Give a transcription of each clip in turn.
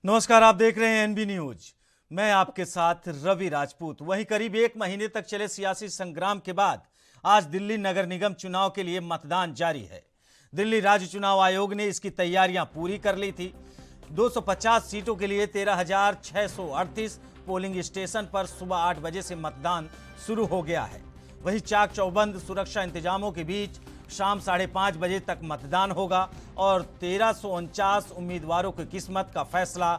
नमस्कार, आप देख रहे हैं एनबी न्यूज। मैं आपके साथ रवि राजपूत। वहीं करीब एक महीने तक चले सियासी संग्राम के बाद आज दिल्ली नगर निगम चुनाव के लिए मतदान जारी है। दिल्ली राज्य चुनाव आयोग ने इसकी तैयारियां पूरी कर ली थी। 250 सीटों के लिए 13,638 पोलिंग स्टेशन पर सुबह 8 बजे से मतदान शुरू हो गया है। वहीं चाक चौबंद सुरक्षा इंतजामों के बीच शाम 5:30 बजे तक मतदान होगा और 1349 उम्मीदवारों की किस्मत का फैसला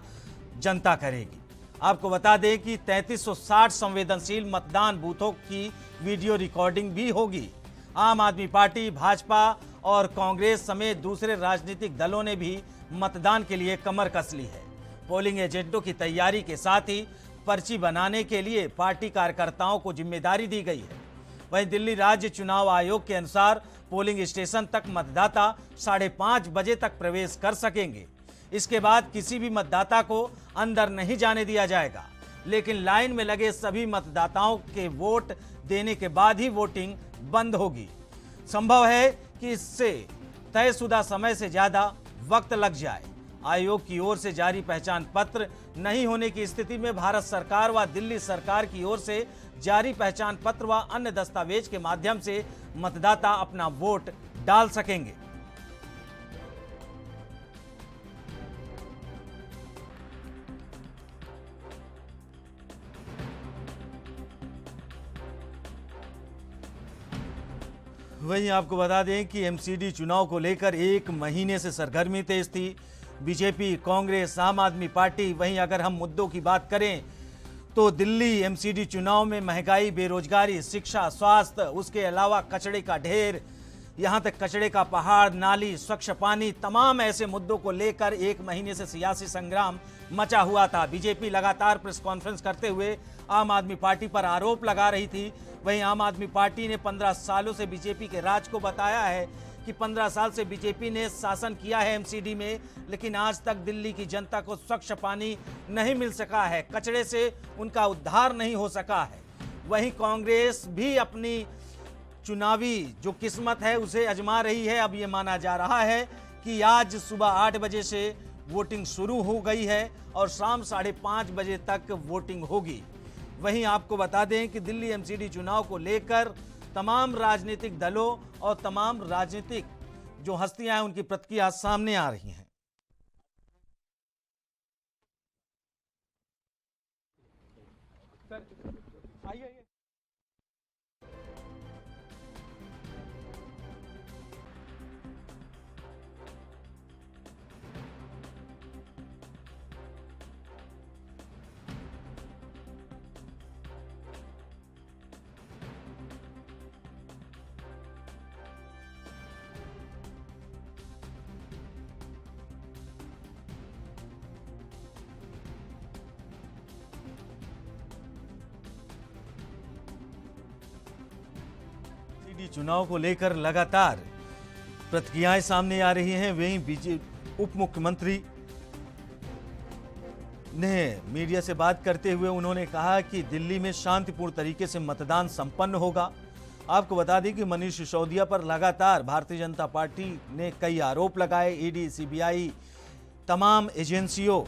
जनता करेगी। आपको बता दें कि 3360 संवेदनशील मतदान बूथों की वीडियो रिकॉर्डिंग भी होगी। आम आदमी पार्टी, भाजपा और कांग्रेस समेत दूसरे राजनीतिक दलों ने भी मतदान के लिए कमर कस ली है। पोलिंग एजेंटों की तैयारी के साथ ही पर्ची बनाने के लिए पार्टी कार्यकर्ताओं को जिम्मेदारी दी गई है। वहीं दिल्ली राज्य चुनाव आयोग के अनुसार पोलिंग स्टेशन तक मतदाता 5:30 बजे तक प्रवेश कर सकेंगे। इसके बाद किसी भी मतदाता को अंदर नहीं जाने दिया जाएगा, लेकिन लाइन में लगे सभी मतदाताओं के वोट देने के बाद ही वोटिंग बंद होगी। संभव है कि इससे तयशुदा समय से ज्यादा वक्त लग जाए। आयोग की ओर से जारी पहचान पत्र नहीं होने की स्थिति में भारत सरकार व दिल्ली सरकार की ओर से जारी पहचान पत्र व अन्य दस्तावेज के माध्यम से मतदाता अपना वोट डाल सकेंगे। वहीं आपको बता दें कि एमसीडी चुनाव को लेकर एक महीने से सरगर्मी तेज थी। BJP, Congress, Aam Aadmi party. वहीं अगर हम मुद्दों की बात करें तो दिल्ली एमसीडी चुनाव में महंगाई, बेरोजगारी, शिक्षा, स्वास्थ्य, उसके अलावा कचरे का ढेर, यहां तक कचरे का पहाड़, नाली, स्वच्छ पानी, तमाम ऐसे मुद्दों को लेकर एक महीने से सियासी संग्राम मचा हुआ था। बीजेपी लगातार प्रेस कॉन्फ्रेंस करते हुए आम आदमी पार्टी पर आरोप लगा रही थी। वहीं आम आदमी पार्टी ने 15 सालों से बीजेपी के राज को बताया है कि 15 साल से बीजेपी ने शासन किया है एमसीडी में, लेकिन आज तक दिल्ली की जनता को स्वच्छ पानी नहीं मिल सका है, कचरे से उनका उद्धार नहीं हो सका है। वहीं कांग्रेस भी अपनी चुनावी जो किस्मत है उसे आजमा रही है। अब ये माना जा रहा है कि आज सुबह 8 बजे से वोटिंग शुरू हो गई है और शाम 5:30 बजे तक वोटिंग होगी। वहीं आपको बता दें कि दिल्ली एमसीडी चुनाव को लेकर तमाम राजनीतिक दलों और तमाम राजनीतिक जो हस्तियां हैं उनकी प्रतिक्रिया सामने आ रही हैं। आइए चुनाव को लेकर लगातार प्रतिक्रियाएं सामने आ रही हैं। वहीं बीजेपी उप मुख्यमंत्री ने मीडिया से बात करते हुए उन्होंने कहा कि दिल्ली में शांतिपूर्ण तरीके से मतदान संपन्न होगा। आपको बता दें कि मनीष सिसोदिया पर लगातार भारतीय जनता पार्टी ने कई आरोप लगाए। ईडी, सीबीआई, तमाम एजेंसियों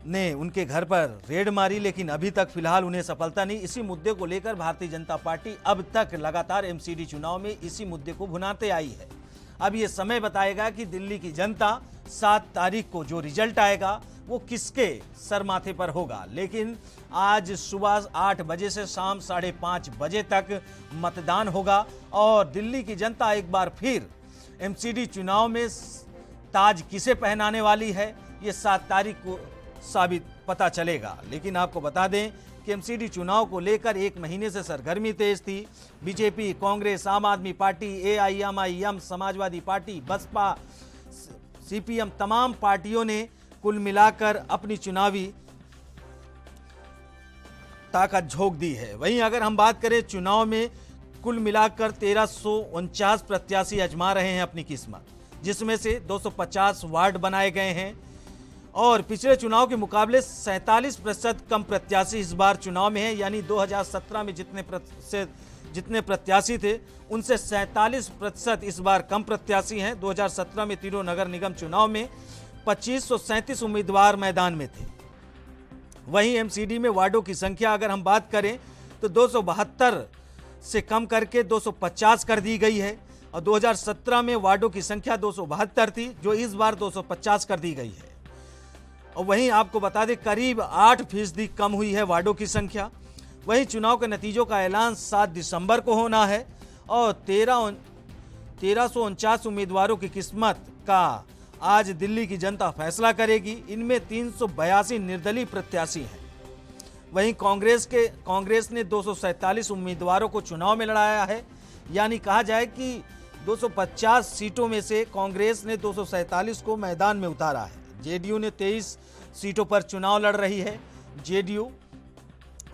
ने उनके घर पर रेड मारी, लेकिन अभी तक फिलहाल उन्हें सफलता नहीं। इसी मुद्दे को लेकर भारतीय जनता पार्टी अब तक लगातार एमसीडी चुनाव में इसी मुद्दे को भुनाते आई है। अब ये समय बताएगा कि दिल्ली की जनता 7 तारीख को जो रिजल्ट आएगा वो किसके सर माथे पर होगा। लेकिन आज सुबह 8 बजे से शाम 5:30 बजे तक मतदान होगा और दिल्ली की जनता एक बार फिर एमसीडी चुनाव में ताज किसे पहनाने वाली है, ये 7 तारीख को साबित पता चलेगा। लेकिन आपको बता दें कि एमसीडी चुनाव को लेकर एक महीने से सरगर्मी तेज थी। BJP, Congress, Aam Aadmi Party, AIMIM, Samajwadi Party, Baspa, CPM, तमाम पार्टियों ने कुल मिलाकर अपनी चुनावी ताकत झोंक दी है। वहीं अगर हम बात करें चुनाव में कुल मिलाकर 1349 प्रत्याशी आजमा रहे हैं अपनी किस्मत, जिसमें से 250 वार्ड बनाए गए हैं और पिछले चुनाव के मुकाबले 47% कम प्रत्याशी इस बार चुनाव में है। यानी 2017 में जितने प्रत्याशी थे उनसे 47% इस बार कम प्रत्याशी हैं। 2017 में तीनों नगर निगम चुनाव में 2537 उम्मीदवार मैदान में थे। वहीं एमसीडी में वार्डों की संख्या अगर हम बात करें तो 272 से कम करके 250 कर दी गई है और 2017 में वार्डों की संख्या 272 थी, जो इस बार 250 कर दी गई है। और वहीं आपको बता दें करीब 8% कम हुई है वार्डों की संख्या। वहीं चुनाव के नतीजों का ऐलान 7 दिसंबर को होना है और 1349 उम्मीदवारों की किस्मत का आज दिल्ली की जनता फैसला करेगी। इनमें 382 निर्दलीय प्रत्याशी हैं। वहीं कांग्रेस ने 247 उम्मीदवारों को चुनाव में लड़ाया है, यानी कहा जाए कि 250 सीटों में से कांग्रेस ने 247 को मैदान में उतारा है। जेडीयू ने 23 सीटों पर चुनाव लड़ रही है। जेडीयू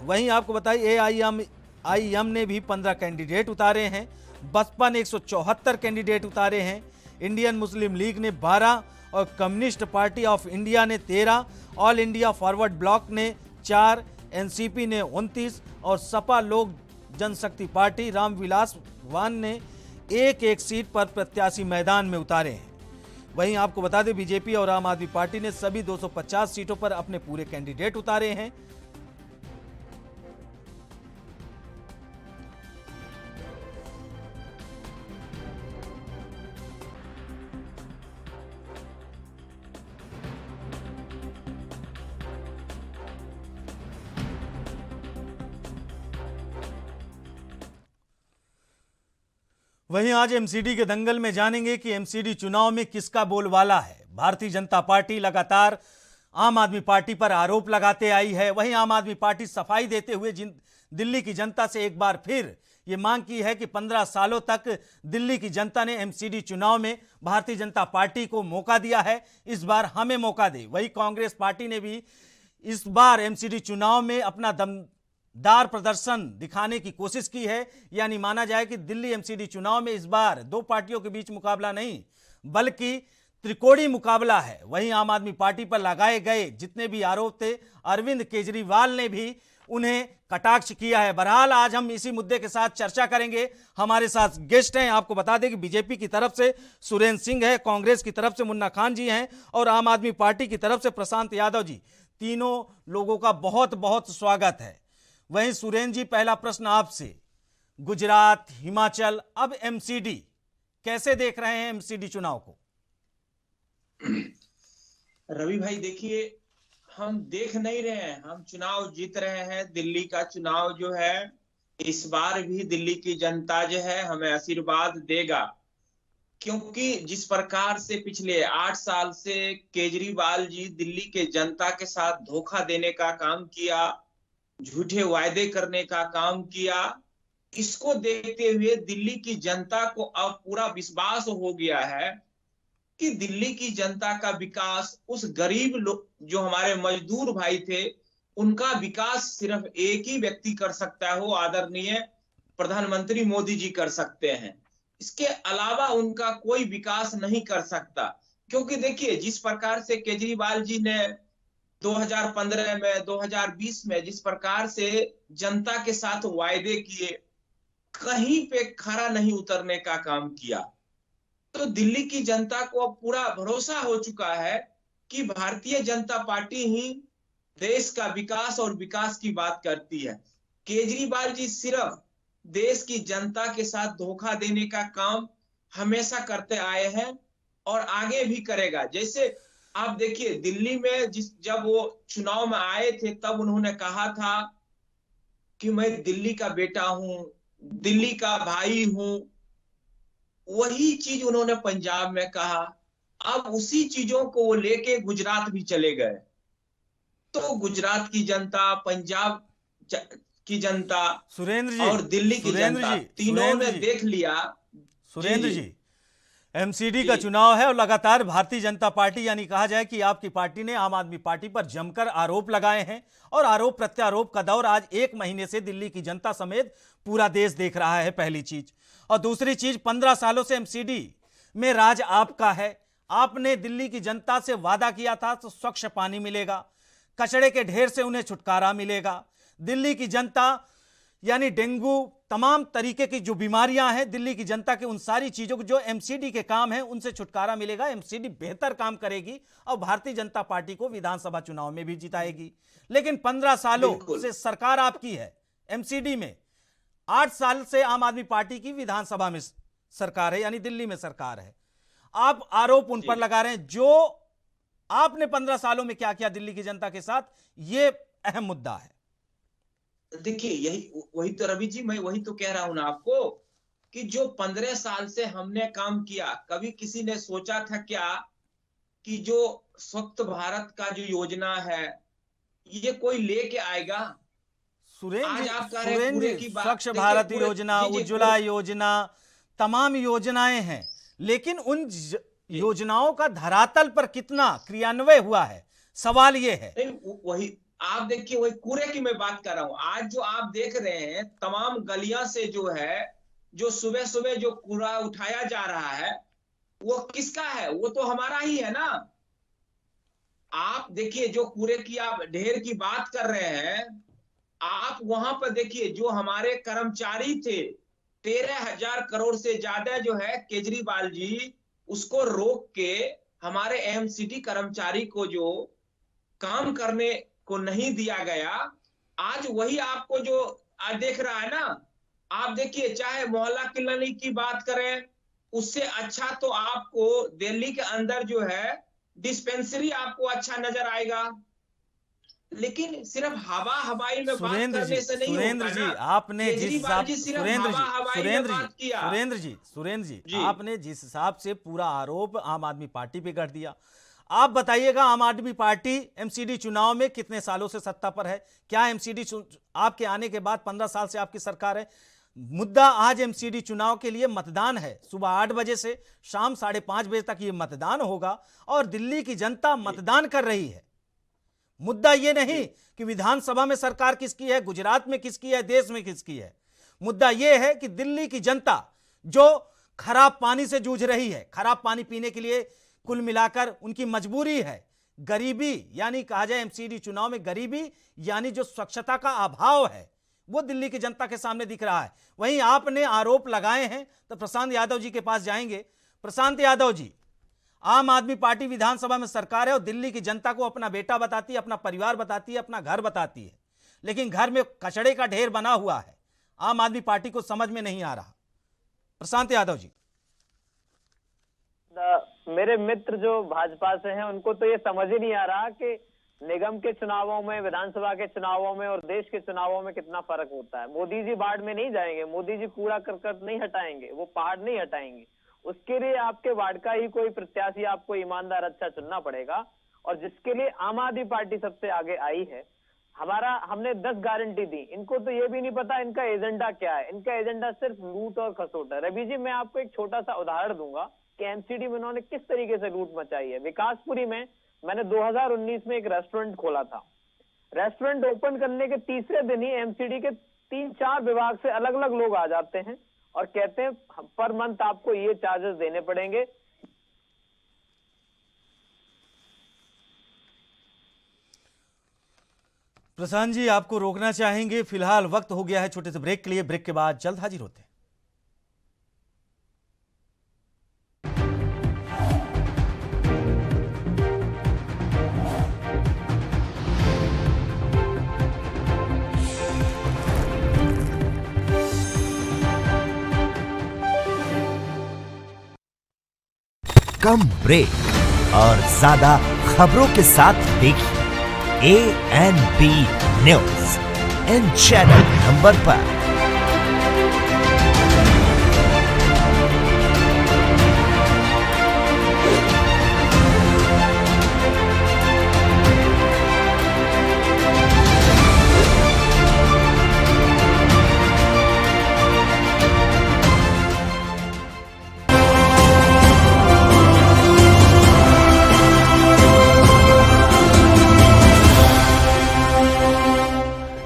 वहीं आपको बताइए एआईएम ने भी 15 कैंडिडेट उतारे हैं। बसपा ने 174 कैंडिडेट उतारे हैं। इंडियन मुस्लिम लीग ने 12 और कम्युनिस्ट पार्टी ऑफ इंडिया ने 13, ऑल इंडिया फॉरवर्ड ब्लॉक ने 4, एनसीपी ने 29 और सपा लोक जनशक्ति पार्टी रामविलास वान ने एक सीट पर प्रत्याशी मैदान में उतारे हैं। वहीं आपको बता दें बीजेपी और आम आदमी पार्टी ने सभी 250 सीटों पर अपने पूरे कैंडिडेट उतारे हैं। वहीं आज एमसीडी के दंगल में जानेंगे कि एमसीडी चुनाव में किसका बोलबाला है। भारतीय जनता पार्टी लगातार आम आदमी पार्टी पर आरोप लगाते आई है। वहीं आम आदमी पार्टी सफाई देते हुए दिल्ली की जनता से एक बार फिर ये मांग की है कि 15 सालों तक दिल्ली की जनता ने एमसीडी चुनाव में भारतीय जनता पार्टी को मौका दिया है, इस बार हमें मौका दे। वहीं कांग्रेस पार्टी ने भी इस बार एमसीडी चुनाव में अपना दमदार प्रदर्शन दिखाने की कोशिश की है। यानी माना जाए कि दिल्ली एमसीडी चुनाव में इस बार दो पार्टियों के बीच मुकाबला नहीं बल्कि त्रिकोणीय मुकाबला है। वहीं आम आदमी पार्टी पर लगाए गए जितने भी आरोप थे, अरविंद केजरीवाल ने भी उन्हें कटाक्ष किया है। बहरहाल आज हम इसी मुद्दे के साथ चर्चा करेंगे। हमारे साथ गेस्ट हैं। आपको बता दें कि बीजेपी की तरफ से सुरेंद्र सिंह है, कांग्रेस की तरफ से मुन्ना खान जी हैं और आम आदमी पार्टी की तरफ से प्रशांत यादव जी। तीनों लोगों का बहुत बहुत स्वागत है। वहीं सुरेंद्र जी, पहला प्रश्न आपसे, गुजरात, हिमाचल, अब एमसीडी, कैसे देख रहे हैं एमसीडी चुनाव को? रवि भाई देखिए, हम देख नहीं रहे हैं, हम चुनाव जीत रहे हैं। दिल्ली का चुनाव जो है इस बार भी दिल्ली की जनता जो है हमें आशीर्वाद देगा, क्योंकि जिस प्रकार से पिछले 8 साल से केजरीवाल जी दिल्ली के जनता के साथ धोखा देने का काम किया, झूठे वायदे करने का काम किया, इसको देखते हुए दिल्ली की जनता को अब पूरा विश्वास हो गया है कि दिल्ली की जनता का विकास, उस गरीब लोग जो हमारे मजदूर भाई थे, उनका विकास सिर्फ एक ही व्यक्ति कर सकता है, वो आदरणीय प्रधानमंत्री मोदी जी कर सकते हैं। इसके अलावा उनका कोई विकास नहीं कर सकता। क्योंकि देखिए, जिस प्रकार से केजरीवाल जी ने 2015 में, 2020 में जिस प्रकार से जनता के साथ वायदे किए, कहीं पे खरा नहीं उतरने का काम किया, तो दिल्ली की जनता को अब पूरा भरोसा हो चुका है कि भारतीय जनता पार्टी ही देश का विकास और विकास की बात करती है। केजरीवाल जी सिर्फ देश की जनता के साथ धोखा देने का काम हमेशा करते आए हैं और आगे भी करेगा। जैसे आप देखिए, दिल्ली में जब वो चुनाव में आए थे तब उन्होंने कहा था कि मैं दिल्ली का बेटा हूं, दिल्ली का भाई हूं। वही चीज उन्होंने पंजाब में कहा। अब उसी चीजों को वो लेके गुजरात भी चले गए। तो गुजरात की जनता, पंजाब की जनता सुरेंद्र जी और दिल्ली की जनता, तीनों ने देख लिया। सुरेंद्र जी, एमसीडी का चुनाव है और लगातार भारतीय जनता पार्टी, यानी कहा जाए कि आपकी पार्टी ने आम आदमी पार्टी पर जमकर आरोप लगाए हैं और आरोप प्रत्यारोप का दौर आज 1 महीने से दिल्ली की जनता समेत पूरा देश देख रहा है, पहली चीज। और दूसरी चीज, 15 सालों से एमसीडी में राज आपका है। आपने दिल्ली की जनता से वादा किया था तो स्वच्छ पानी मिलेगा, कचरे के ढेर से उन्हें छुटकारा मिलेगा। दिल्ली की जनता यानी डेंगू, तमाम तरीके की जो बीमारियां हैं दिल्ली की जनता के, उन सारी चीजों को जो एमसीडी के काम है उनसे छुटकारा मिलेगा। एमसीडी बेहतर काम करेगी और भारतीय जनता पार्टी को विधानसभा चुनाव में भी जिताएगी। लेकिन 15 सालों से सरकार आपकी है एमसीडी में, 8 साल से आम आदमी पार्टी की विधानसभा में सरकार है, यानी दिल्ली में सरकार है। आप आरोप उन पर लगा रहे हैं, जो आपने 15 सालों में क्या किया दिल्ली की जनता के साथ, यह अहम मुद्दा है। देखिए, यही वही तो रवि जी, मैं वही तो कह रहा हूं ना आपको कि जो 15 साल से हमने काम किया, कभी किसी ने सोचा था क्या कि जो स्वच्छ भारत का जो योजना है ये कोई लेके आएगा? सुरेंद्र जी, स्वच्छ भारत योजना, उज्ज्वला योजना, तमाम योजनाएं हैं, लेकिन उन योजनाओं का धरातल पर कितना क्रियान्वयन हुआ है, सवाल ये है। वही आप देखिए, वही कूड़े की मैं बात कर रहा हूं। आज जो आप देख रहे हैं तमाम गलियां से जो है, जो सुबह सुबह जो कूड़ा उठाया जा रहा है, वो किसका है? वो तो हमारा ही है ना। आप देखिए, जो कूड़े की आप ढेर की बात कर रहे हैं, आप वहां पर देखिए जो हमारे कर्मचारी थे, 13,000 करोड़ से ज्यादा जो है केजरीवाल जी उसको रोक के हमारे एमसीडी कर्मचारी को जो काम करने को नहीं दिया गया। आज वही आपको जो आज देख रहा है ना, आप देखिए चाहे मोहल्ला क्लिनिक की बात करें, उससे अच्छा तो आपको दिल्ली के अंदर जो है डिस्पेंसरी आपको अच्छा नजर आएगा। लेकिन सिर्फ हवा हवाई में बात करने से नहीं होगा ना। आपने जिस हिसाब सुरेंद्र जी आपने जिस हिसाब से पूरा आरोप आम आदमी पार्टी पे कर दिया, आप बताइएगा आम आदमी पार्टी एमसीडी चुनाव में कितने सालों से सत्ता पर है? क्या एमसीडी आपके आने के बाद 15 साल से आपकी सरकार है? मुद्दा आज एमसीडी चुनाव के लिए मतदान है। सुबह 8 बजे से शाम 5:30 बजे तक ये मतदान होगा और दिल्ली की जनता मतदान कर रही है। मुद्दा ये नहीं कि विधानसभा में सरकार किसकी है, गुजरात में किसकी है, देश में किसकी है। मुद्दा यह है कि दिल्ली की जनता जो खराब पानी से जूझ रही है, खराब पानी पीने के लिए कुल मिलाकर उनकी मजबूरी है। गरीबी, यानी कहा जाए एमसीडी चुनाव में गरीबी यानी जो स्वच्छता का अभाव है, वो दिल्ली की जनता के सामने दिख रहा है। वहीं आपने आरोप लगाए हैं तो प्रशांत यादव जी के पास जाएंगे। प्रशांत यादव जी, आम आदमी पार्टी विधानसभा में सरकार है और दिल्ली की जनता को अपना बेटा बताती है, अपना परिवार बताती है, अपना घर बताती है, लेकिन घर में कचड़े का ढेर बना हुआ है। आम आदमी पार्टी को समझ में नहीं आ रहा। प्रशांत यादव जी, मेरे मित्र जो भाजपा से हैं उनको तो ये समझ ही नहीं आ रहा कि निगम के चुनावों में, विधानसभा के चुनावों में और देश के चुनावों में कितना फर्क होता है। मोदी जी बाढ़ में नहीं जाएंगे, मोदी जी कूड़ा करकट नहीं हटाएंगे, वो पहाड़ नहीं हटाएंगे। उसके लिए आपके वार्ड का ही कोई प्रत्याशी आपको ईमानदार अच्छा चुनना पड़ेगा, और जिसके लिए आम आदमी पार्टी सबसे आगे आई है। हमने 10 गारंटी दी, इनको तो ये भी नहीं पता इनका एजेंडा क्या है। इनका एजेंडा सिर्फ लूट और खसोट है। रवि जी, मैं आपको एक छोटा सा उदाहरण दूंगा कि एमसीडी में उन्होंने किस तरीके से लूट मचाई है। विकासपुरी में मैंने 2019 में एक रेस्टोरेंट खोला था। रेस्टोरेंट ओपन करने के तीसरे दिन ही एमसीडी के 3-4 विभाग से अलग अलग लोग आ जाते हैं और कहते हैं पर मंथ आपको ये चार्जेस देने पड़ेंगे। प्रशांत जी, आपको रोकना चाहेंगे, फिलहाल वक्त हो गया है छोटे से ब्रेक के लिए। ब्रेक के बाद जल्द हाजिर होते हैं। कम ब्रेक और ज्यादा खबरों के साथ देखिए ANB news in channel number पर।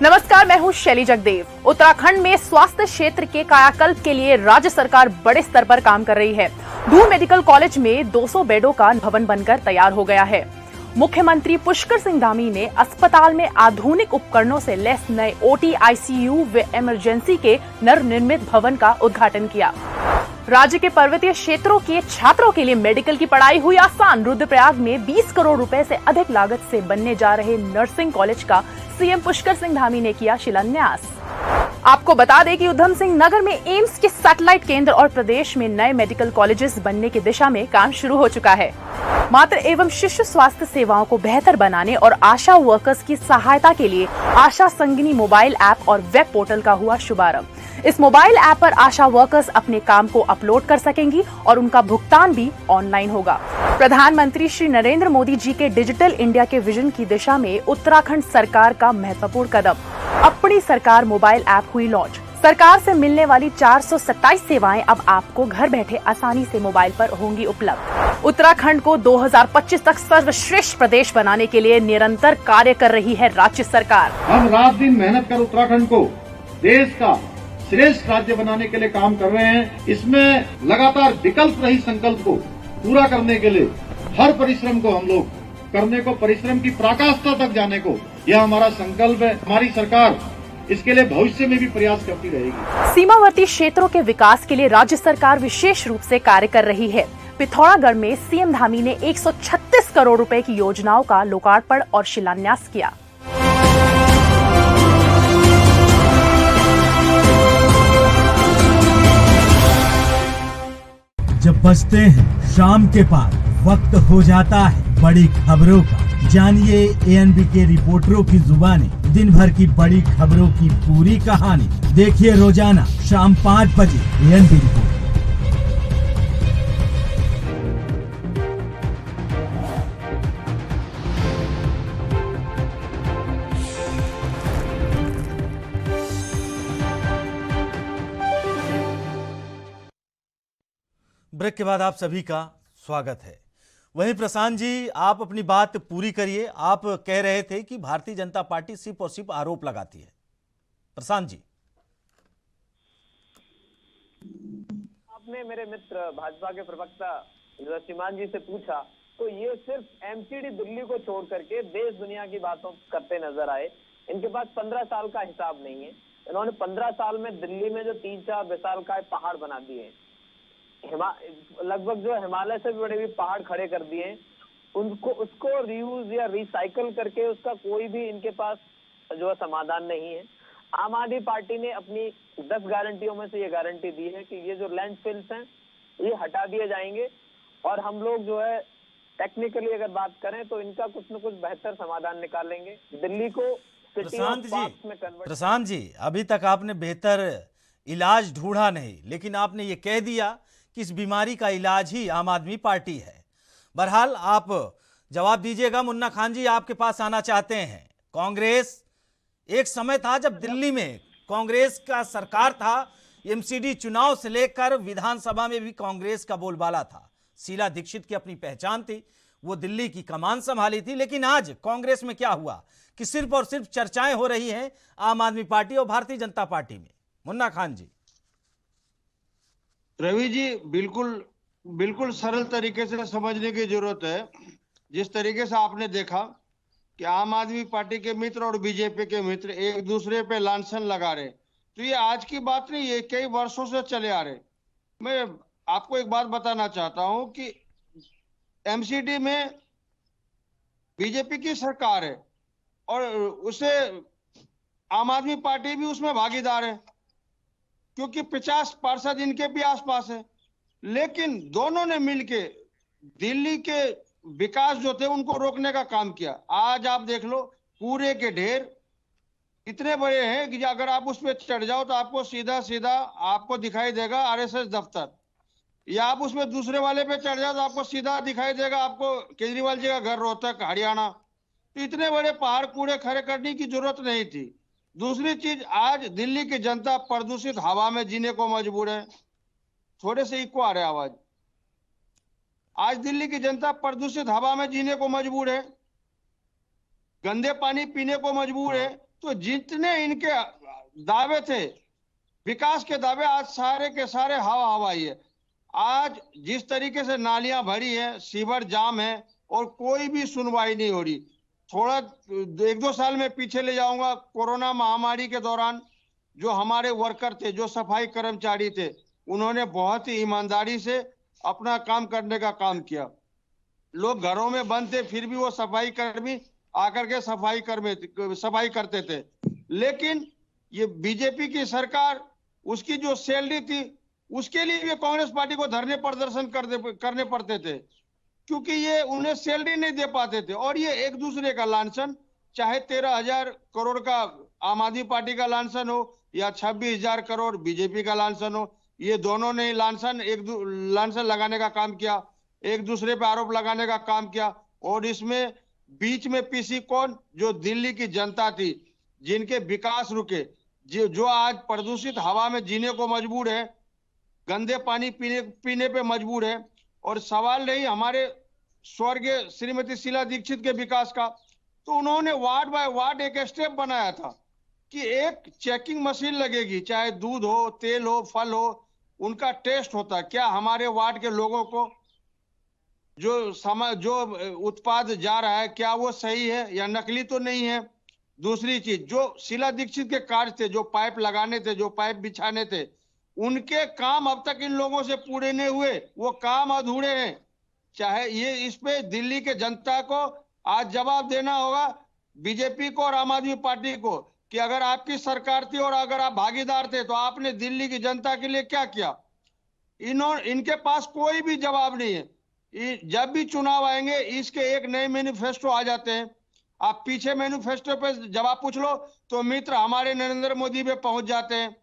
नमस्कार, मैं हूं शैली जगदेव। उत्तराखंड में स्वास्थ्य क्षेत्र के कायाकल्प के लिए राज्य सरकार बड़े स्तर पर काम कर रही है। दून मेडिकल कॉलेज में 200 बेडों का भवन बनकर तैयार हो गया है। मुख्यमंत्री पुष्कर सिंह धामी ने अस्पताल में आधुनिक उपकरणों से लैस नए ओटी, आईसीयू व इमरजेंसी के नवनिर्मित भवन का उद्घाटन किया। राज्य के पर्वतीय क्षेत्रों के छात्रों के लिए मेडिकल की पढ़ाई हुई आसान। रुद्रप्रयाग में 20 करोड़ रुपए से अधिक लागत से बनने जा रहे नर्सिंग कॉलेज का सीएम पुष्कर सिंह धामी ने किया शिलान्यास। आपको बता दें कि उधम सिंह नगर में एम्स के सैटेलाइट केंद्र और प्रदेश में नए मेडिकल कॉलेजेस बनने की दिशा में काम शुरू हो चुका है। मातृ एवं शिशु स्वास्थ्य सेवाओं को बेहतर बनाने और आशा वर्कर्स की सहायता के लिए आशा संगिनी मोबाइल ऐप और वेब पोर्टल का हुआ शुभारंभ। इस मोबाइल ऐप पर आशा वर्कर्स अपने काम को अपलोड कर सकेंगी और उनका भुगतान भी ऑनलाइन होगा। प्रधानमंत्री श्री नरेंद्र मोदी जी के डिजिटल इंडिया के विजन की दिशा में उत्तराखंड सरकार का महत्वपूर्ण कदम। अपनी सरकार मोबाइल ऐप हुई लॉन्च। सरकार से मिलने वाली 427 सेवाएं अब आपको घर बैठे आसानी से मोबाइल पर होंगी उपलब्ध। उत्तराखंड को 2025 तक सर्वश्रेष्ठ प्रदेश बनाने के लिए निरंतर कार्य कर रही है राज्य सरकार। हम रात दिन मेहनत कर उत्तराखंड को देश का श्रेष्ठ राज्य बनाने के लिए काम कर रहे हैं। इसमें लगातार विकल्प रही संकल्प को पूरा करने के लिए हर परिश्रम को हम लोग करने को, परिश्रम की पराकाष्ठा तक जाने को, यह हमारा संकल्प है। हमारी सरकार इसके लिए भविष्य में भी प्रयास करती रहेगी। सीमावर्ती क्षेत्रों के विकास के लिए राज्य सरकार विशेष रूप से कार्य कर रही है। पिथौरागढ़ में सीएम धामी ने 136 करोड़ रुपए की योजनाओं का लोकार्पण और शिलान्यास किया। जब बजते हैं शाम के पार, वक्त हो जाता है बड़ी खबरों का। जानिए एएनबी के रिपोर्टरों की जुबानी, दिन भर की बड़ी खबरों की पूरी कहानी। देखिए रोजाना शाम 5 बजे एएनबी रिपोर्ट। ब्रेक के बाद आप सभी का स्वागत है। वहीं प्रशांत जी, आप अपनी बात पूरी करिए। आप कह रहे थे कि भारतीय जनता पार्टी सिर्फ और सिर्फ आरोप लगाती है। प्रशांत जी, आपने मेरे मित्र भाजपा के प्रवक्ता रसीमान जी से पूछा तो ये सिर्फ एमसीडी दिल्ली को छोड़ करके देश दुनिया की बातों करते नजर आए। इनके पास 15 साल का हिसाब नहीं है। इन्होंने 15 साल में दिल्ली में जो 3-4 विशालकाय पहाड़ बना दिए, लगभग जो हिमालय से भी बड़े भी पहाड़ खड़े कर दिए, उसको रीयूज या रिसाइकल करके उसका कोई भी इनके पास जो है समाधान नहीं है। आम आदमी पार्टी ने अपनी 10 गारंटियों में से ये गारंटी दी है कि ये जो लैंडफिल्स हैं ये हटा दिए जाएंगे और हम लोग जो है टेक्निकली अगर बात करें तो इनका कुछ न कुछ बेहतर समाधान निकालेंगे। दिल्ली को प्रशांत जी, अभी तक आपने बेहतर इलाज ढूंढा नहीं, लेकिन आपने ये कह दिया कि इस बीमारी का इलाज ही आम आदमी पार्टी है। बहरहाल आप जवाब दीजिएगा। मुन्ना खान जी आपके पास आना चाहते हैं। कांग्रेस, एक समय था जब दिल्ली में कांग्रेस का सरकार था, एमसीडी चुनाव से लेकर विधानसभा में भी कांग्रेस का बोलबाला था। शीला दीक्षित की अपनी पहचान थी, वो दिल्ली की कमान संभाली थी। लेकिन आज कांग्रेस में क्या हुआ कि सिर्फ और सिर्फ चर्चाएं हो रही हैं आम आदमी पार्टी और भारतीय जनता पार्टी में। मुन्ना खान जी। रवि जी, बिल्कुल सरल तरीके से समझने की जरूरत है। जिस तरीके से आपने देखा कि आम आदमी पार्टी के मित्र और बीजेपी के मित्र एक दूसरे पे लांछन लगा रहे, तो ये आज की बात नहीं, ये कई वर्षों से चले आ रहे। मैं आपको एक बात बताना चाहता हूं कि एमसीडी में बीजेपी की सरकार है और उसे आम आदमी पार्टी भी उसमें भागीदार है, क्योंकि 50 पार्षद इनके भी आसपास है। लेकिन दोनों ने मिलके दिल्ली के विकास जो थे उनको रोकने का काम किया। आज आप देख लो, कूड़े के ढेर इतने बड़े हैं कि अगर आप उस पर चढ़ जाओ तो आपको सीधा सीधा आपको दिखाई देगा आरएसएस दफ्तर, या आप उसमें दूसरे वाले पे चढ़ जाओ तो आपको सीधा दिखाई देगा आपको केजरीवाल जी का घर रोहतक, हरियाणा। तो इतने बड़े पहाड़ कूड़े खड़े करने की जरूरत नहीं थी। दूसरी चीज, आज दिल्ली की जनता प्रदूषित हवा में जीने को मजबूर है। थोड़े से इको आ रहे आवाज। आज दिल्ली की जनता प्रदूषित हवा में जीने को मजबूर है, गंदे पानी पीने को मजबूर है। तो जितने इनके दावे थे, विकास के दावे, आज सारे के सारे हवा हवाई है। आज जिस तरीके से नालियां भरी है, सीवर जाम है, और कोई भी सुनवाई नहीं हो रही। थोड़ा 1-2 साल में पीछे ले जाऊंगा, कोरोना महामारी के दौरान जो हमारे वर्कर थे, जो सफाई कर्मचारी थे, उन्होंने बहुत ही ईमानदारी से अपना काम करने का काम किया। लोग घरों में बंद थे, फिर भी वो सफाई कर्मी आकर के सफाई करते थे। लेकिन ये बीजेपी की सरकार, उसकी जो सैलरी थी उसके लिए भी कांग्रेस पार्टी को धरने प्रदर्शन करने पड़ते थे, क्योंकि ये उन्हें सैलरी नहीं दे पाते थे। और ये एक दूसरे का लांछन, चाहे 13,000 करोड़ का आम आदमी पार्टी का लांछन हो या 26,000 करोड़ बीजेपी का लांछन हो, ये दोनों ने लांछन लगाने का काम किया, एक दूसरे पे आरोप लगाने का काम किया। और इसमें बीच में पीसी कौन? जो दिल्ली की जनता थी, जिनके विकास रुके, जो आज प्रदूषित हवा में जीने को मजबूर है, गंदे पानी पीने पे मजबूर है। और सवाल नहीं हमारे स्वर्गीय श्रीमती शीला दीक्षित के विकास का, तो उन्होंने वार्ड बाय वार्ड एक स्टेप बनाया था कि एक चेकिंग मशीन लगेगी, चाहे दूध हो, तेल हो, फल हो, उनका टेस्ट होता है क्या हमारे वार्ड के लोगों को जो उत्पाद जा रहा है क्या वो सही है या नकली तो नहीं है। दूसरी चीज, जो शीला दीक्षित के कार्य थे, जो पाइप लगाने थे, जो पाइप बिछाने थे, उनके काम अब तक इन लोगों से पूरे नहीं हुए, वो काम अधूरे हैं। चाहे ये इस पे दिल्ली के जनता को आज जवाब देना होगा, बीजेपी को और आम आदमी पार्टी को, कि अगर आपकी सरकार थी और अगर आप भागीदार थे तो आपने दिल्ली की जनता के लिए क्या किया। इनके पास कोई भी जवाब नहीं है। जब भी चुनाव आएंगे इसके एक नए मैनिफेस्टो आ जाते हैं। आप पीछे मैनिफेस्टो पे जवाब पूछ लो तो मित्र हमारे नरेंद्र मोदी पे पहुंच जाते हैं।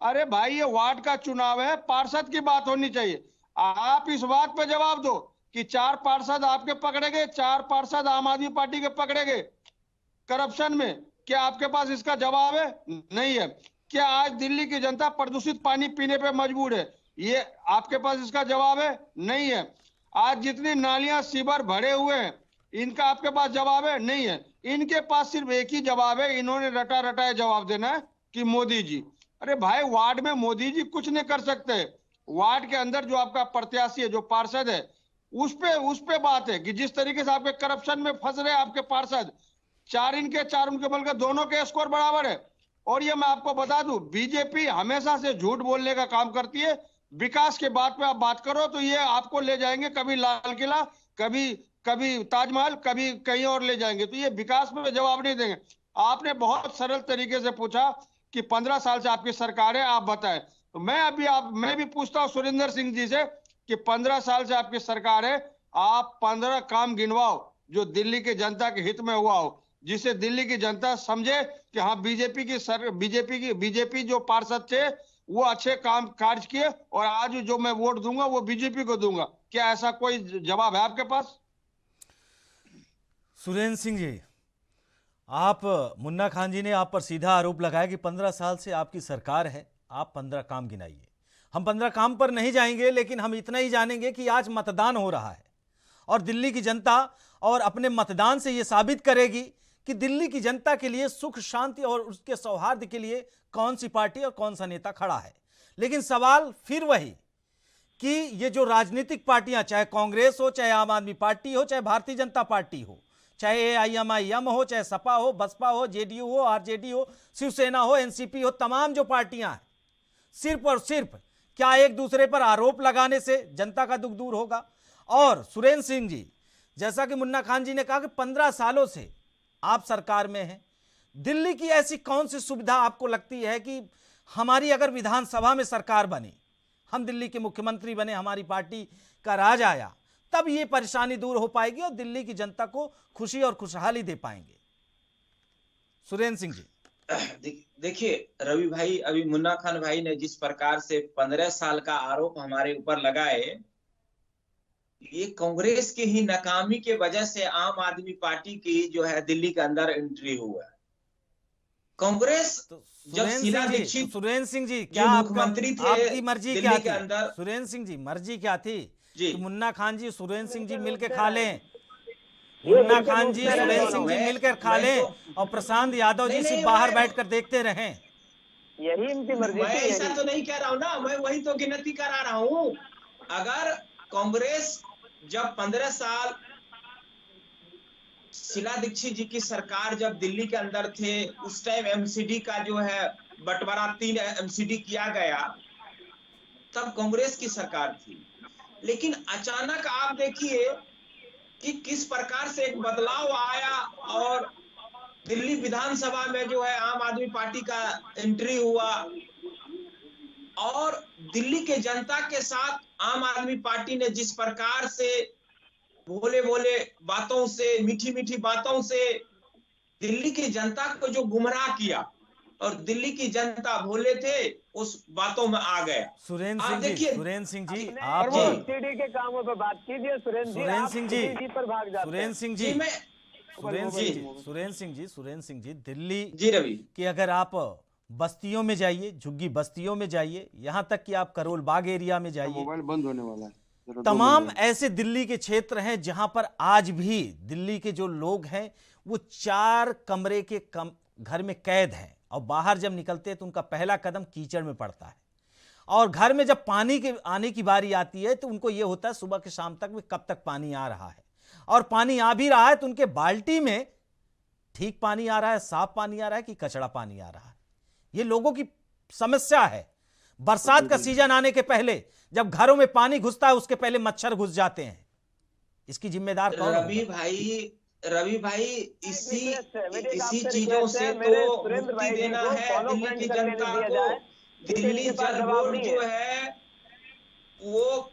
अरे भाई, ये वार्ड का चुनाव है, पार्षद की बात होनी चाहिए। आप इस बात पे जवाब दो कि 4 पार्षद आपके पकड़े गए, 4 पार्षद आम आदमी पार्टी के पकड़े गए करप्शन में। क्या आपके पास इसका जवाब है? नहीं है। क्या आज दिल्ली की जनता प्रदूषित पानी पीने पे मजबूर है? ये आपके पास इसका जवाब है? नहीं है। आज जितनी नालियां सीवर भरे हुए हैं, इनका आपके पास जवाब है? नहीं है। इनके पास सिर्फ एक ही जवाब है, इन्होंने रटा जवाब देना है कि मोदी जी। अरे भाई, वार्ड में मोदी जी कुछ नहीं कर सकते। वार्ड के अंदर जो आपका प्रत्याशी है, जो पार्षद है, उस पे बात है कि जिस तरीके से आपके करप्शन में फंस रहे आपके पार्षद, 4 उनके बल का, दोनों के स्कोर बराबर है। और ये मैं आपको बता दूं, बीजेपी हमेशा से झूठ बोलने का काम करती है। विकास के बात पे आप बात करो तो ये आपको ले जाएंगे कभी लाल किला, कभी ताजमहल, कभी कहीं और ले जाएंगे। तो ये विकास पे जवाब नहीं देंगे। आपने बहुत सरल तरीके से पूछा कि 15 साल से आपकी सरकार है, आप बताएं। तो मैं भी पूछता हूं सुरेंद्र सिंह जी से कि 15 साल से आपकी सरकार है, आप 15 काम गिनवाओ जो दिल्ली की जनता के हित में हुआ हो, जिसे दिल्ली की जनता समझे कि हाँ, बीजेपी जो पार्षद थे वो अच्छे काम कार्य किए और आज जो मैं वोट दूंगा वो बीजेपी को दूंगा। क्या ऐसा कोई जवाब है आपके पास? सुरेंद्र सिंह जी, मुन्ना खान जी ने आप पर सीधा आरोप लगाया कि 15 साल से आपकी सरकार है, आप 15 काम गिनाइए। हम 15 काम पर नहीं जाएंगे, लेकिन हम इतना ही जानेंगे कि आज मतदान हो रहा है और दिल्ली की जनता और अपने मतदान से यह साबित करेगी कि दिल्ली की जनता के लिए सुख शांति और उसके सौहार्द के लिए कौन सी पार्टी और कौन सा नेता खड़ा है। लेकिन सवाल फिर वही कि ये जो राजनीतिक पार्टियां, चाहे कांग्रेस हो, चाहे आम आदमी पार्टी हो, चाहे भारतीय जनता पार्टी हो, चाहे AIMIM हो, चाहे सपा हो, बसपा हो, JDU हो, RJD हो, शिवसेना हो, NCP हो, तमाम जो पार्टियां हैं, सिर्फ और सिर्फ क्या एक दूसरे पर आरोप लगाने से जनता का दुख दूर होगा? और सुरेंद्र सिंह जी, जैसा कि मुन्ना खान जी ने कहा कि 15 सालों से आप सरकार में हैं, दिल्ली की ऐसी कौन सी सुविधा आपको लगती है कि हमारी अगर विधानसभा में सरकार बनी, हम दिल्ली के मुख्यमंत्री बने, हमारी पार्टी का राज आया, तब ये परेशानी दूर हो पाएगी और दिल्ली की जनता को खुशी और खुशहाली दे पाएंगे? सुरेंद्र सिंह जी। देखिए रवि भाई, अभी मुन्ना खान भाई ने जिस प्रकार से 15 साल का आरोप हमारे ऊपर लगाए, ये कांग्रेस की ही नाकामी के वजह से आम आदमी पार्टी की जो है दिल्ली के अंदर एंट्री हुआ है। कांग्रेस जब शीला दीक्षित, सुरेंद्र सिंह जी, क्या मुख्यमंत्री थे, आपकी मर्जी क्या थी? अंदर सुरेंद्र सिंह जी, मर्जी क्या थी जी? कि मुन्ना खान जी सुरेंद्र सिंह जी मिलकर खा लें, मुन्ना खान जी सुरेंद्र सिंह जी मिलकर खा लें और प्रशांत यादव जी सिर्फ बाहर बैठकर देखते रहें? यही इनकी मर्जी मैं थी। ऐसा तो नहीं कह रहा हूं ना, मैं वही तो गिनती करा रहा हूं। अगर कांग्रेस जब 15 साल शीला दीक्षित जी की सरकार जब दिल्ली के अंदर थे, उस टाइम एमसीडी का जो है बंटवारा 3 एमसीडी किया गया, तब कांग्रेस की सरकार थी। लेकिन अचानक आप देखिए कि किस प्रकार से एक बदलाव आया और दिल्ली विधानसभा में जो है आम आदमी पार्टी का एंट्री हुआ और दिल्ली के जनता के साथ आम आदमी पार्टी ने जिस प्रकार से भोले भोले बातों से, मीठी मीठी बातों से दिल्ली की जनता को जो गुमराह किया और दिल्ली की जनता भोले थे उस बातों में आ गए। सुरेंद्र सिंह जी आप सब्सिडी के कामों पर बात कीजिए। सुरेंद्र सिंह जी पर भाग जाते हैं। सुरेंद्र सिंह जी दिल्ली जी रवि कि अगर आप बस्तियों में जाइए, झुग्गी बस्तियों में जाइए, यहाँ तक कि आप करोल बाग एरिया में जाइए, मोबाइल बंद होने वाला है। तमाम ऐसे दिल्ली के क्षेत्र हैं जहां पर आज भी दिल्ली के जो लोग हैं वो 4 कमरे के घर में कैद हैं और बाहर जब निकलते हैं तो उनका पहला कदम कीचड़ में पड़ता है। और घर में जब पानी के आने की बारी आती है तो उनको ये होता है सुबह के शाम तक कब तक पानी आ रहा है, और पानी आ भी रहा है तो उनके बाल्टी में ठीक पानी आ रहा है, साफ पानी आ रहा है कि कचड़ा पानी आ रहा है। ये लोगों की समस्या है। बरसात का सीजन आने के पहले जब घरों में पानी घुसता है उसके पहले मच्छर घुस जाते हैं। इसकी जिम्मेदार कौन? रवि भाई इसी चीजों से तो मुक्ति देना है दिल्ली की जनता को। दिल्ली जल बोर्ड जो है वो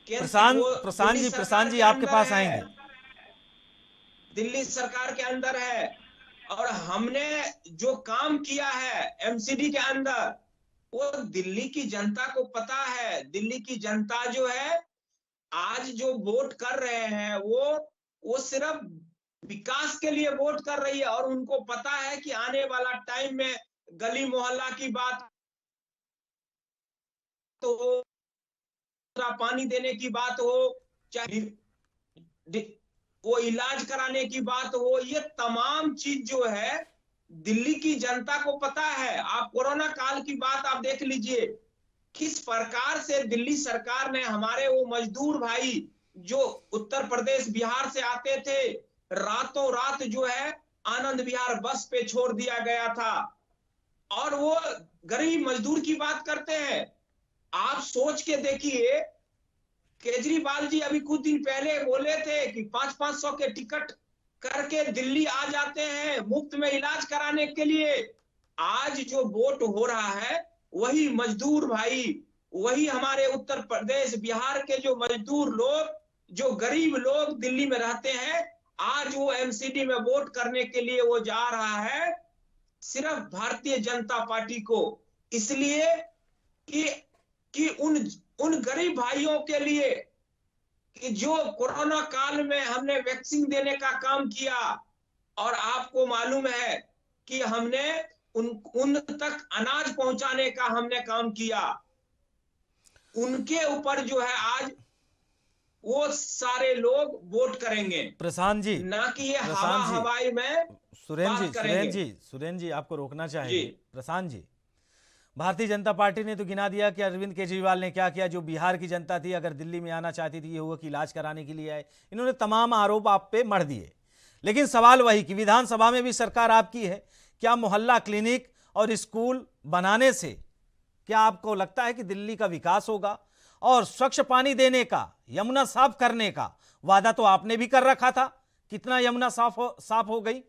प्रशांत जी आपके पास आएंगे। दिल्ली सरकार के अंदर है और हमने जो काम किया है एमसीडी के अंदर वो दिल्ली की जनता को पता है। दिल्ली की जनता जो है आज जो वोट कर रहे हैं वो सिर्फ विकास के लिए वोट कर रही है और उनको पता है कि आने वाला टाइम में गली मोहल्ला की बात तो पानी देने की बात हो, चाहे वो इलाज कराने की बात हो, ये तमाम चीज जो है दिल्ली की जनता को पता है। आप कोरोना काल की बात आप देख लीजिए किस प्रकार से दिल्ली सरकार ने हमारे वो मजदूर भाई जो उत्तर प्रदेश बिहार से आते थे, रातों रात जो है आनंद विहार बस पे छोड़ दिया गया था और वो गरीब मजदूर की बात करते हैं। आप सोच के देखिए, केजरीवाल जी अभी कुछ दिन पहले बोले थे कि 500-500 के टिकट करके दिल्ली आ जाते हैं मुफ्त में इलाज कराने के लिए। आज जो वोट हो रहा है वही मजदूर भाई, वही हमारे उत्तर प्रदेश बिहार के जो मजदूर लोग, जो गरीब लोग दिल्ली में रहते हैं, आज वो एमसीडी में वोट करने के लिए वो जा रहा है सिर्फ भारतीय जनता पार्टी को, इसलिए कि उन गरीब भाइयों के लिए कि जो कोरोना काल में हमने वैक्सीन देने का काम किया और आपको मालूम है कि हमने उन तक अनाज पहुंचाने का हमने काम किया, उनके ऊपर जो है आज वो सारे लोग वोट करेंगे। प्रशांत जी, ना कि ये हवाई में सुरेंद्र जी आपको रोकना चाहिए। प्रशांत जी, भारतीय जनता पार्टी ने तो गिना दिया कि अरविंद केजरीवाल ने क्या किया। जो बिहार की जनता थी अगर दिल्ली में आना चाहती थी ये हुआ कि इलाज कराने के लिए आए। इन्होंने तमाम आरोप आप पे मढ़ दिए, लेकिन सवाल वही कि विधानसभा में भी सरकार आपकी है। क्या मोहल्ला क्लिनिक और स्कूल बनाने से क्या आपको लगता है कि दिल्ली का विकास होगा? और स्वच्छ पानी देने का, यमुना साफ करने का वादा तो आपने भी कर रखा था। कितना यमुना साफ हो गई?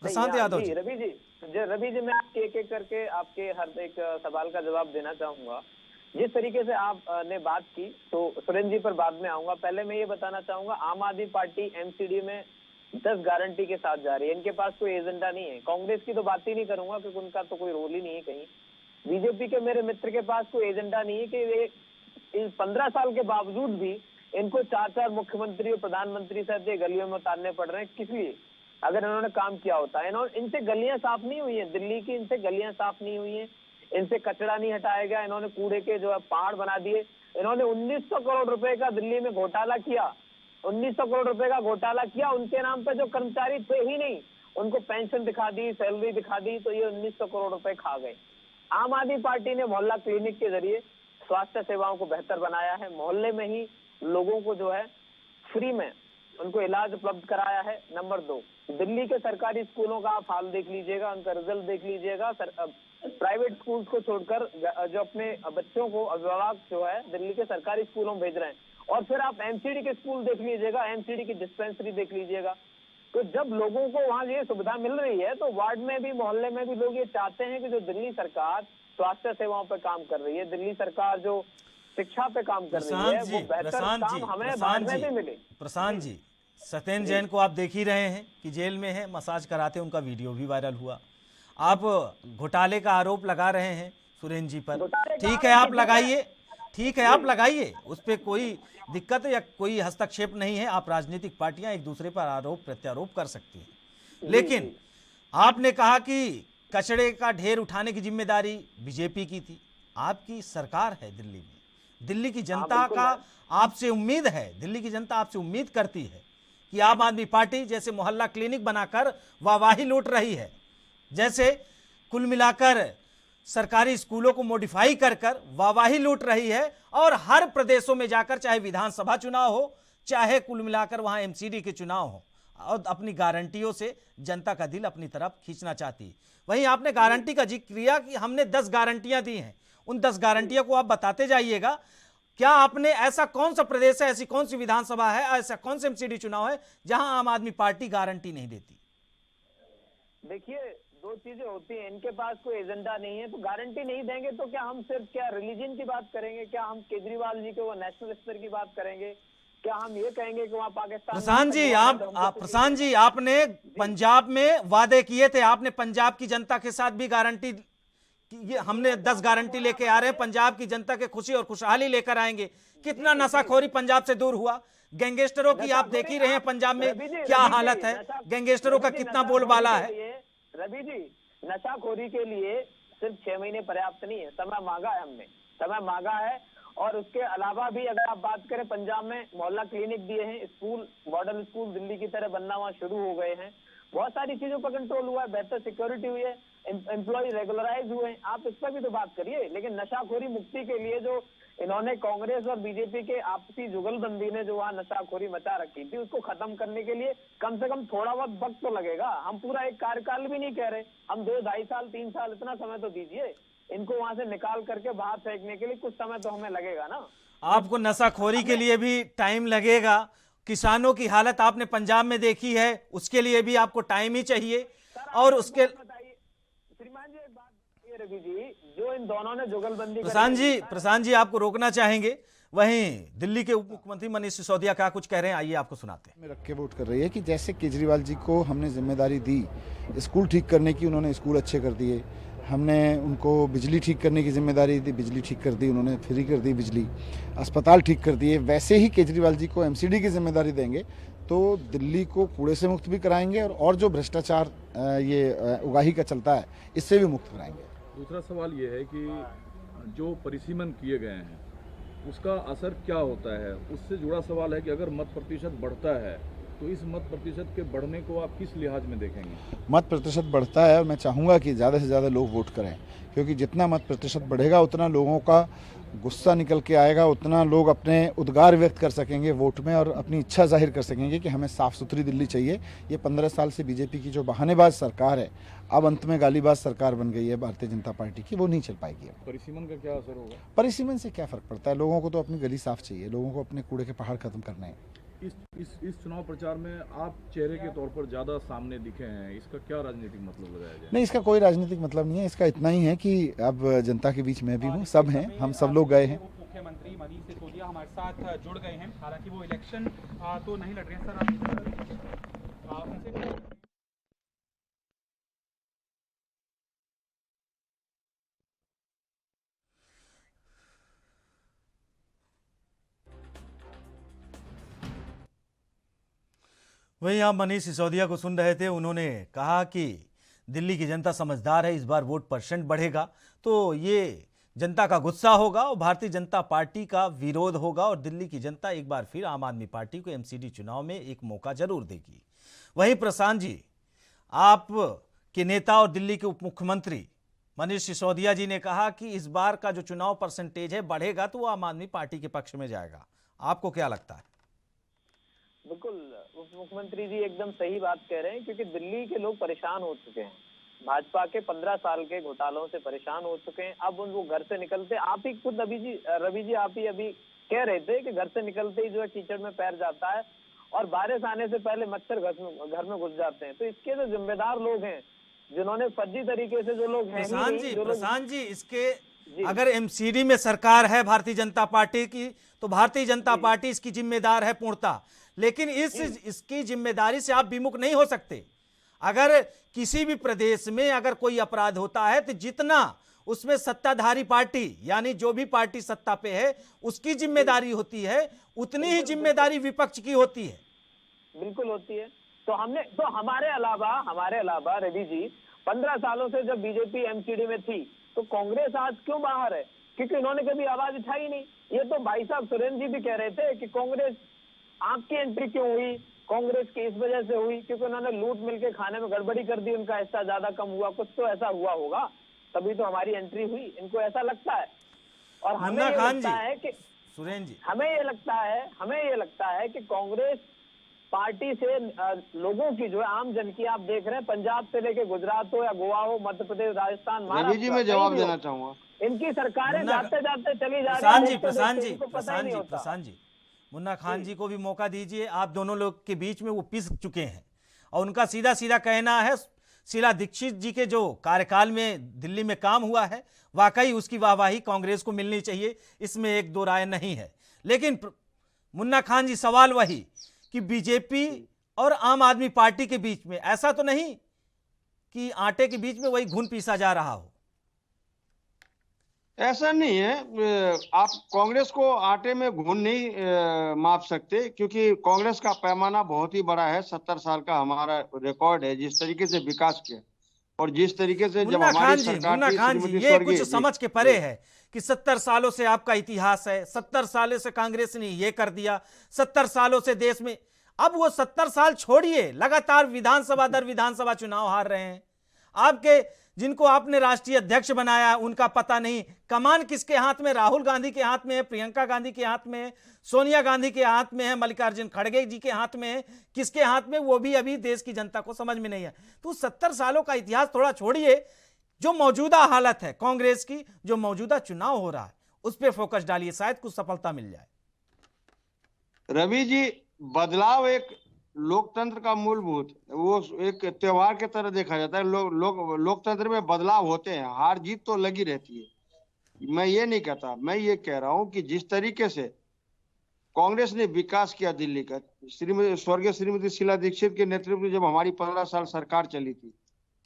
प्रशांत यादव जी। रवि जी, मैं आपके एक करके आपके हर एक सवाल का जवाब देना चाहूंगा। जिस तरीके से आपने बात की तो सुरेंद्र जी पर बाद में आऊंगा। पहले मैं ये बताना चाहूंगा, आम आदमी पार्टी एमसीडी में 10 गारंटी के साथ जा रही है। इनके पास कोई एजेंडा नहीं है। कांग्रेस की तो बात ही नहीं करूंगा क्योंकि उनका तो कोई रोल ही नहीं है कहीं। बीजेपी के मेरे मित्र के पास कोई एजेंडा नहीं है कि वे 15 साल के बावजूद भी इनको 4 मुख्यमंत्री और प्रधानमंत्री साहब गलियों में उतारने पड़ रहे हैं। किस लिए? अगर इन्होंने काम किया होता है। इनसे गलियां साफ नहीं हुई हैं, दिल्ली की इनसे गलियां साफ नहीं हुई हैं, इनसे कचरा नहीं हटाया गया। इन्होंने कूड़े के जो है पहाड़ बना दिए। इन्होंने 1900 करोड़ रुपए का दिल्ली में घोटाला किया। 1900 करोड़ रुपए का घोटाला किया। उनके नाम पे जो कर्मचारी थे ही नहीं, उनको पेंशन दिखा दी, सैलरी दिखा दी, तो ये 1900 करोड़ रुपए खा गए। आम आदमी पार्टी ने मोहल्ला क्लिनिक के जरिए स्वास्थ्य सेवाओं को बेहतर बनाया है। मोहल्ले में ही लोगों को जो है फ्री में उनको इलाज उपलब्ध कराया है। नंबर 2, दिल्ली के सरकारी स्कूलों का आप हाल देख लीजिएगा, उनका रिजल्ट देख लीजिएगा। प्राइवेट स्कूल्स को छोड़कर जो अपने बच्चों को अभिभावक जो है दिल्ली के सरकारी स्कूलों में भेज रहे हैं। और फिर आप एमसीडी के स्कूल देख लीजिएगा, एमसीडी की डिस्पेंसरी देख लीजिएगा। तो जब लोगों को वहाँ ये सुविधा मिल रही है तो वार्ड में भी, मोहल्ले में भी लोग ये चाहते हैं कि जो दिल्ली सरकार स्वास्थ्य सेवाओं पे काम कर रही है, दिल्ली सरकार जो शिक्षा पे काम कर रही है, वो बेहतर काम हमें वार्ड में भी मिले। प्रशांत जी, सत्येंद्र जैन को आप देख ही रहे हैं कि जेल में है, मसाज कराते, उनका वीडियो भी वायरल हुआ। आप घोटाले का आरोप लगा रहे हैं सुरेंद्र जी पर। ठीक है, आप लगाइए, ठीक है, आप लगाइए, उस पर कोई दिक्कत या कोई हस्तक्षेप नहीं है। आप राजनीतिक पार्टियां एक दूसरे पर आरोप प्रत्यारोप कर सकती हैं, लेकिन आपने कहा कि कचड़े का ढेर उठाने की जिम्मेदारी बीजेपी की थी। आपकी सरकार है दिल्ली में, दिल्ली की जनता का आपसे उम्मीद है, दिल्ली की जनता आपसे उम्मीद करती है कि आम आदमी पार्टी जैसे मोहल्ला क्लिनिक बनाकर वाहवाही लूट रही है, जैसे कुल मिलाकर सरकारी स्कूलों को मॉडिफाई कर कर वाहवाही लूट रही है, और हर प्रदेशों में जाकर चाहे विधानसभा चुनाव हो, चाहे कुल मिलाकर वहां एमसीडी के चुनाव हो, और अपनी गारंटियों से जनता का दिल अपनी तरफ खींचना चाहती है। वहीं आपने गारंटी का जिक्र किया कि हमने 10 गारंटियां दी हैं, उन 10 गारंटियों को आप बताते जाइएगा। क्या आपने, ऐसा कौन सा प्रदेश है, ऐसी कौन सी विधानसभा है, ऐसा कौन सा एमसीडी चुनाव है जहां आम आदमी पार्टी गारंटी नहीं देती? देखिए, 2 चीजें होती हैं, इनके पास कोई एजेंडा नहीं है तो गारंटी नहीं देंगे। तो क्या हम सिर्फ क्या रिलीजन की बात करेंगे? क्या हम केजरीवाल जी के वो नेशनल स्तर की बात करेंगे? क्या हम ये कहेंगे कि वहाँ पाकिस्तान? प्रशांत जी, आपने पंजाब में वादे किए थे, आपने पंजाब की जनता के साथ भी गारंटी, ये हमने 10 गारंटी लेके आ रहे हैं, पंजाब की जनता के खुशी और खुशहाली लेकर आएंगे। कितना नशाखोरी पंजाब से दूर हुआ? गैंगस्टरों की आप देख ही रहे हैं पंजाब में क्या हालत है, गैंगस्टरों का कितना बोलबाला है। रवि जी, नशाखोरी के लिए सिर्फ 6 महीने पर्याप्त नहीं है, समय मांगा है हमने, समय मांगा है। और उसके अलावा भी अगर आप बात करें, पंजाब में मोहल्ला क्लिनिक दिए हैं, स्कूल, मॉडल स्कूल दिल्ली की तरह बनना वहाँ शुरू हो गए हैं, बहुत सारी चीजों पर कंट्रोल हुआ है, बेहतर सिक्योरिटी हुई है, एम्प्लॉय रेगुलराइज हुए हैं। आप इस पर भी तो बात करिए। लेकिन नशाखोरी मुक्ति के लिए जो इन्होंने कांग्रेस और बीजेपी के आपसी जुगलबंदी ने जो वहाँ नशाखोरी मचा रखी थी, उसको खत्म करने के लिए कम से कम थोड़ा बहुत वक्त तो लगेगा। हम पूरा एक कार्यकाल भी नहीं कह रहे, हम 2, 2.5 साल, 3 साल, इतना समय तो दीजिए। इनको वहां से निकाल करके बाहर फेंकने के लिए कुछ समय तो हमें लगेगा ना। आपको नशाखोरी के लिए भी टाइम लगेगा। किसानों की हालत आपने पंजाब में देखी है, उसके लिए भी आपको टाइम ही चाहिए। और उसके श्रीमान जी, एक बात ये रवि जी, जो इन दोनों ने जुगलबंदी, प्रशांत जी आपको रोकना चाहेंगे। वहीं दिल्ली के उप मुख्यमंत्री मनीष सिसोदिया क्या कुछ कह रहे हैं, आइए आपको सुनाते हैं। में रख के वोट कर रही है कि जैसे केजरीवाल जी को हमने जिम्मेदारी दी स्कूल ठीक करने की, उन्होंने स्कूल अच्छे कर दिए। हमने उनको बिजली ठीक करने की जिम्मेदारी दी, बिजली ठीक कर दी, उन्होंने फ्री कर दी बिजली। अस्पताल ठीक कर दिए। वैसे ही केजरीवाल जी को एमसीडी की जिम्मेदारी देंगे तो दिल्ली को कूड़े से मुक्त भी कराएंगे, और जो भ्रष्टाचार ये उगाही का चलता है, इससे भी मुक्त कराएंगे। दूसरा सवाल ये है कि जो परिसीमन किए गए हैं उसका असर क्या होता है, उससे जुड़ा सवाल है कि अगर मत प्रतिशत बढ़ता है तो इस मत प्रतिशत के बढ़ने को आप किस लिहाज में देखेंगे? मत प्रतिशत बढ़ता है और मैं चाहूँगा कि ज़्यादा से ज़्यादा लोग वोट करें, क्योंकि जितना मत प्रतिशत बढ़ेगा उतना लोगों का गुस्सा निकल के आएगा, उतना लोग अपने उद्गार व्यक्त कर सकेंगे वोट में और अपनी इच्छा जाहिर कर सकेंगे कि हमें साफ सुथरी दिल्ली चाहिए। ये 15 साल से बीजेपी की जो बहानेबाज सरकार है, अब अंत में गालीबाज सरकार बन गई है भारतीय जनता पार्टी की, वो नहीं चल पाएगी। परिसीमन का क्या असर होगा? परिसीमन से क्या फर्क पड़ता है? लोगों को तो अपनी गली साफ चाहिए, लोगों को अपने कूड़े के पहाड़ खत्म करने हैं। इस चुनाव प्रचार में आप चेहरे के तौर पर ज्यादा सामने दिखे हैं, इसका क्या राजनीतिक मतलब लगाया जाए? नहीं, इसका कोई राजनीतिक मतलब नहीं है। इसका इतना ही है कि अब जनता के बीच में भी हूँ, सब हैं, हम सब लोग गए हैं। मुख्यमंत्री मनीष सिसोदिया हमारे साथ जुड़ गए हैं, हालांकि वो इलेक्शन तो नहीं लड़ रहे हैं सर। वहीं आप मनीष सिसोदिया को सुन रहे थे। उन्होंने कहा कि दिल्ली की जनता समझदार है, इस बार वोट परसेंट बढ़ेगा तो ये जनता का गुस्सा होगा और भारतीय जनता पार्टी का विरोध होगा, और दिल्ली की जनता एक बार फिर आम आदमी पार्टी को एमसीडी चुनाव में एक मौका जरूर देगी। वहीं प्रशांत जी, आप के नेता और दिल्ली के उप मुख्यमंत्री मनीष सिसोदिया जी ने कहा कि इस बार का जो चुनाव परसेंटेज है बढ़ेगा तो वो आम आदमी पार्टी के पक्ष में जाएगा। आपको क्या लगता है? बिल्कुल उप मुख्यमंत्री जी एकदम सही बात कह रहे हैं, क्योंकि दिल्ली के लोग परेशान हो चुके हैं। भाजपा के 15 साल के घोटालों से परेशान हो चुके हैं। अब वो घर से निकलते, आप ही खुद रवि जी आप ही अभी कह रहे थे कि घर से निकलते ही जो है कीचड़ में पैर जाता है और बारिश आने से पहले मच्छर घर में घुस जाते हैं। तो इसके जो जिम्मेदार लोग हैं, जिन्होंने फर्जी तरीके से जो लोग हैं, प्रशांत जी इसके अगर एमसीडी में सरकार है भारतीय जनता पार्टी की, तो भारतीय जनता पार्टी इसकी जिम्मेदार है पूर्णतः, लेकिन इसकी जिम्मेदारी से आप विमुख नहीं हो सकते। अगर किसी भी प्रदेश में अगर कोई अपराध होता है तो जितना उसमें सत्ताधारी पार्टी यानी जो भी पार्टी सत्ता पे है उसकी जिम्मेदारी होती है, उतनी ही जिम्मेदारी विपक्ष की होती है। बिल्कुल होती है। तो हमारे अलावा रवि जी 15 सालों से जब बीजेपी एमसीडी में थी तो कांग्रेस आज क्यों बाहर है? क्योंकि इन्होंने कभी आवाज उठाई नहीं। ये तो भाई साहब सुरेंद्र जी भी कह रहे थे कि कांग्रेस आपकी एंट्री क्यों हुई, कांग्रेस की इस वजह से हुई क्योंकि उन्होंने लूट मिलके खाने में गड़बड़ी कर दी, उनका हिस्सा ज्यादा कम हुआ, कुछ तो ऐसा हुआ होगा तभी तो हमारी एंट्री हुई, इनको ऐसा लगता है। और हमें ये लगता है कि सुरेंद्र जी हमें ये लगता है कि कांग्रेस पार्टी से लोगों की जो है आम जन की, आप देख रहे हैं पंजाब से लेके गुजरात हो या गोवा हो, मध्य प्रदेश, राजस्थान, महाराष्ट्र जी मैं जवाब देना चाहूंगा। इनकी सरकारें जाते जाते चली जा रही है। प्रशांत जी मुन्ना खान जी को भी मौका दीजिए। आप दोनों लोग के बीच में वो पिस चुके हैं और उनका सीधा सीधा कहना है शीला दीक्षित जी के जो कार्यकाल में दिल्ली में काम हुआ है वाकई उसकी वाहवाही कांग्रेस को मिलनी चाहिए, इसमें एक दो राय नहीं है। लेकिन मुन्ना खान जी सवाल वही कि बीजेपी और आम आदमी पार्टी के बीच में ऐसा तो नहीं कि आटे के बीच में वही घुन पीसा जा रहा हो? ऐसा नहीं है। आप कांग्रेस को आटे में घुन नहीं माप सकते, क्योंकि कांग्रेस का पैमाना बहुत ही बड़ा है। 70 साल का हमारा रिकॉर्ड है जिस तरीके से विकास किया और जिस तरीके से जब हमारी सरकार थी, ये कुछ समझ के परे है कि 70 सालों से आपका इतिहास है, 70 सालों से कांग्रेस ने ये कर दिया, 70 सालों से देश में। अब वो 70 साल छोड़िए, लगातार विधानसभा दर विधानसभा चुनाव हार रहे हैं। आपके जिनको आपने राष्ट्रीय अध्यक्ष बनाया उनका पता नहीं, कमान किसके हाथ में? राहुल गांधी के हाथ में है, प्रियंका गांधी के हाथ में है, सोनिया गांधी के हाथ में है, मल्लिकार्जुन खड़गे जी के हाथ में है, किसके हाथ में वो भी अभी देश की जनता को समझ में नहीं है। तो 70 सालों का इतिहास थोड़ा छोड़िए, जो मौजूदा हालत है कांग्रेस की, जो मौजूदा चुनाव हो रहा है उस पर फोकस डालिए, शायद कुछ सफलता मिल जाए। रवि जी, बदलाव एक लोकतंत्र का मूलभूत, वो एक त्योहार के तरह देखा जाता है। लोकतंत्र में बदलाव होते हैं, हार जीत तो लगी रहती है। मैं ये नहीं कहता, मैं ये कह रहा हूं कि जिस तरीके से कांग्रेस ने विकास किया दिल्ली का, स्वर्गीय श्रीमती शीला दीक्षित के नेतृत्व में जब हमारी 15 साल सरकार चली थी,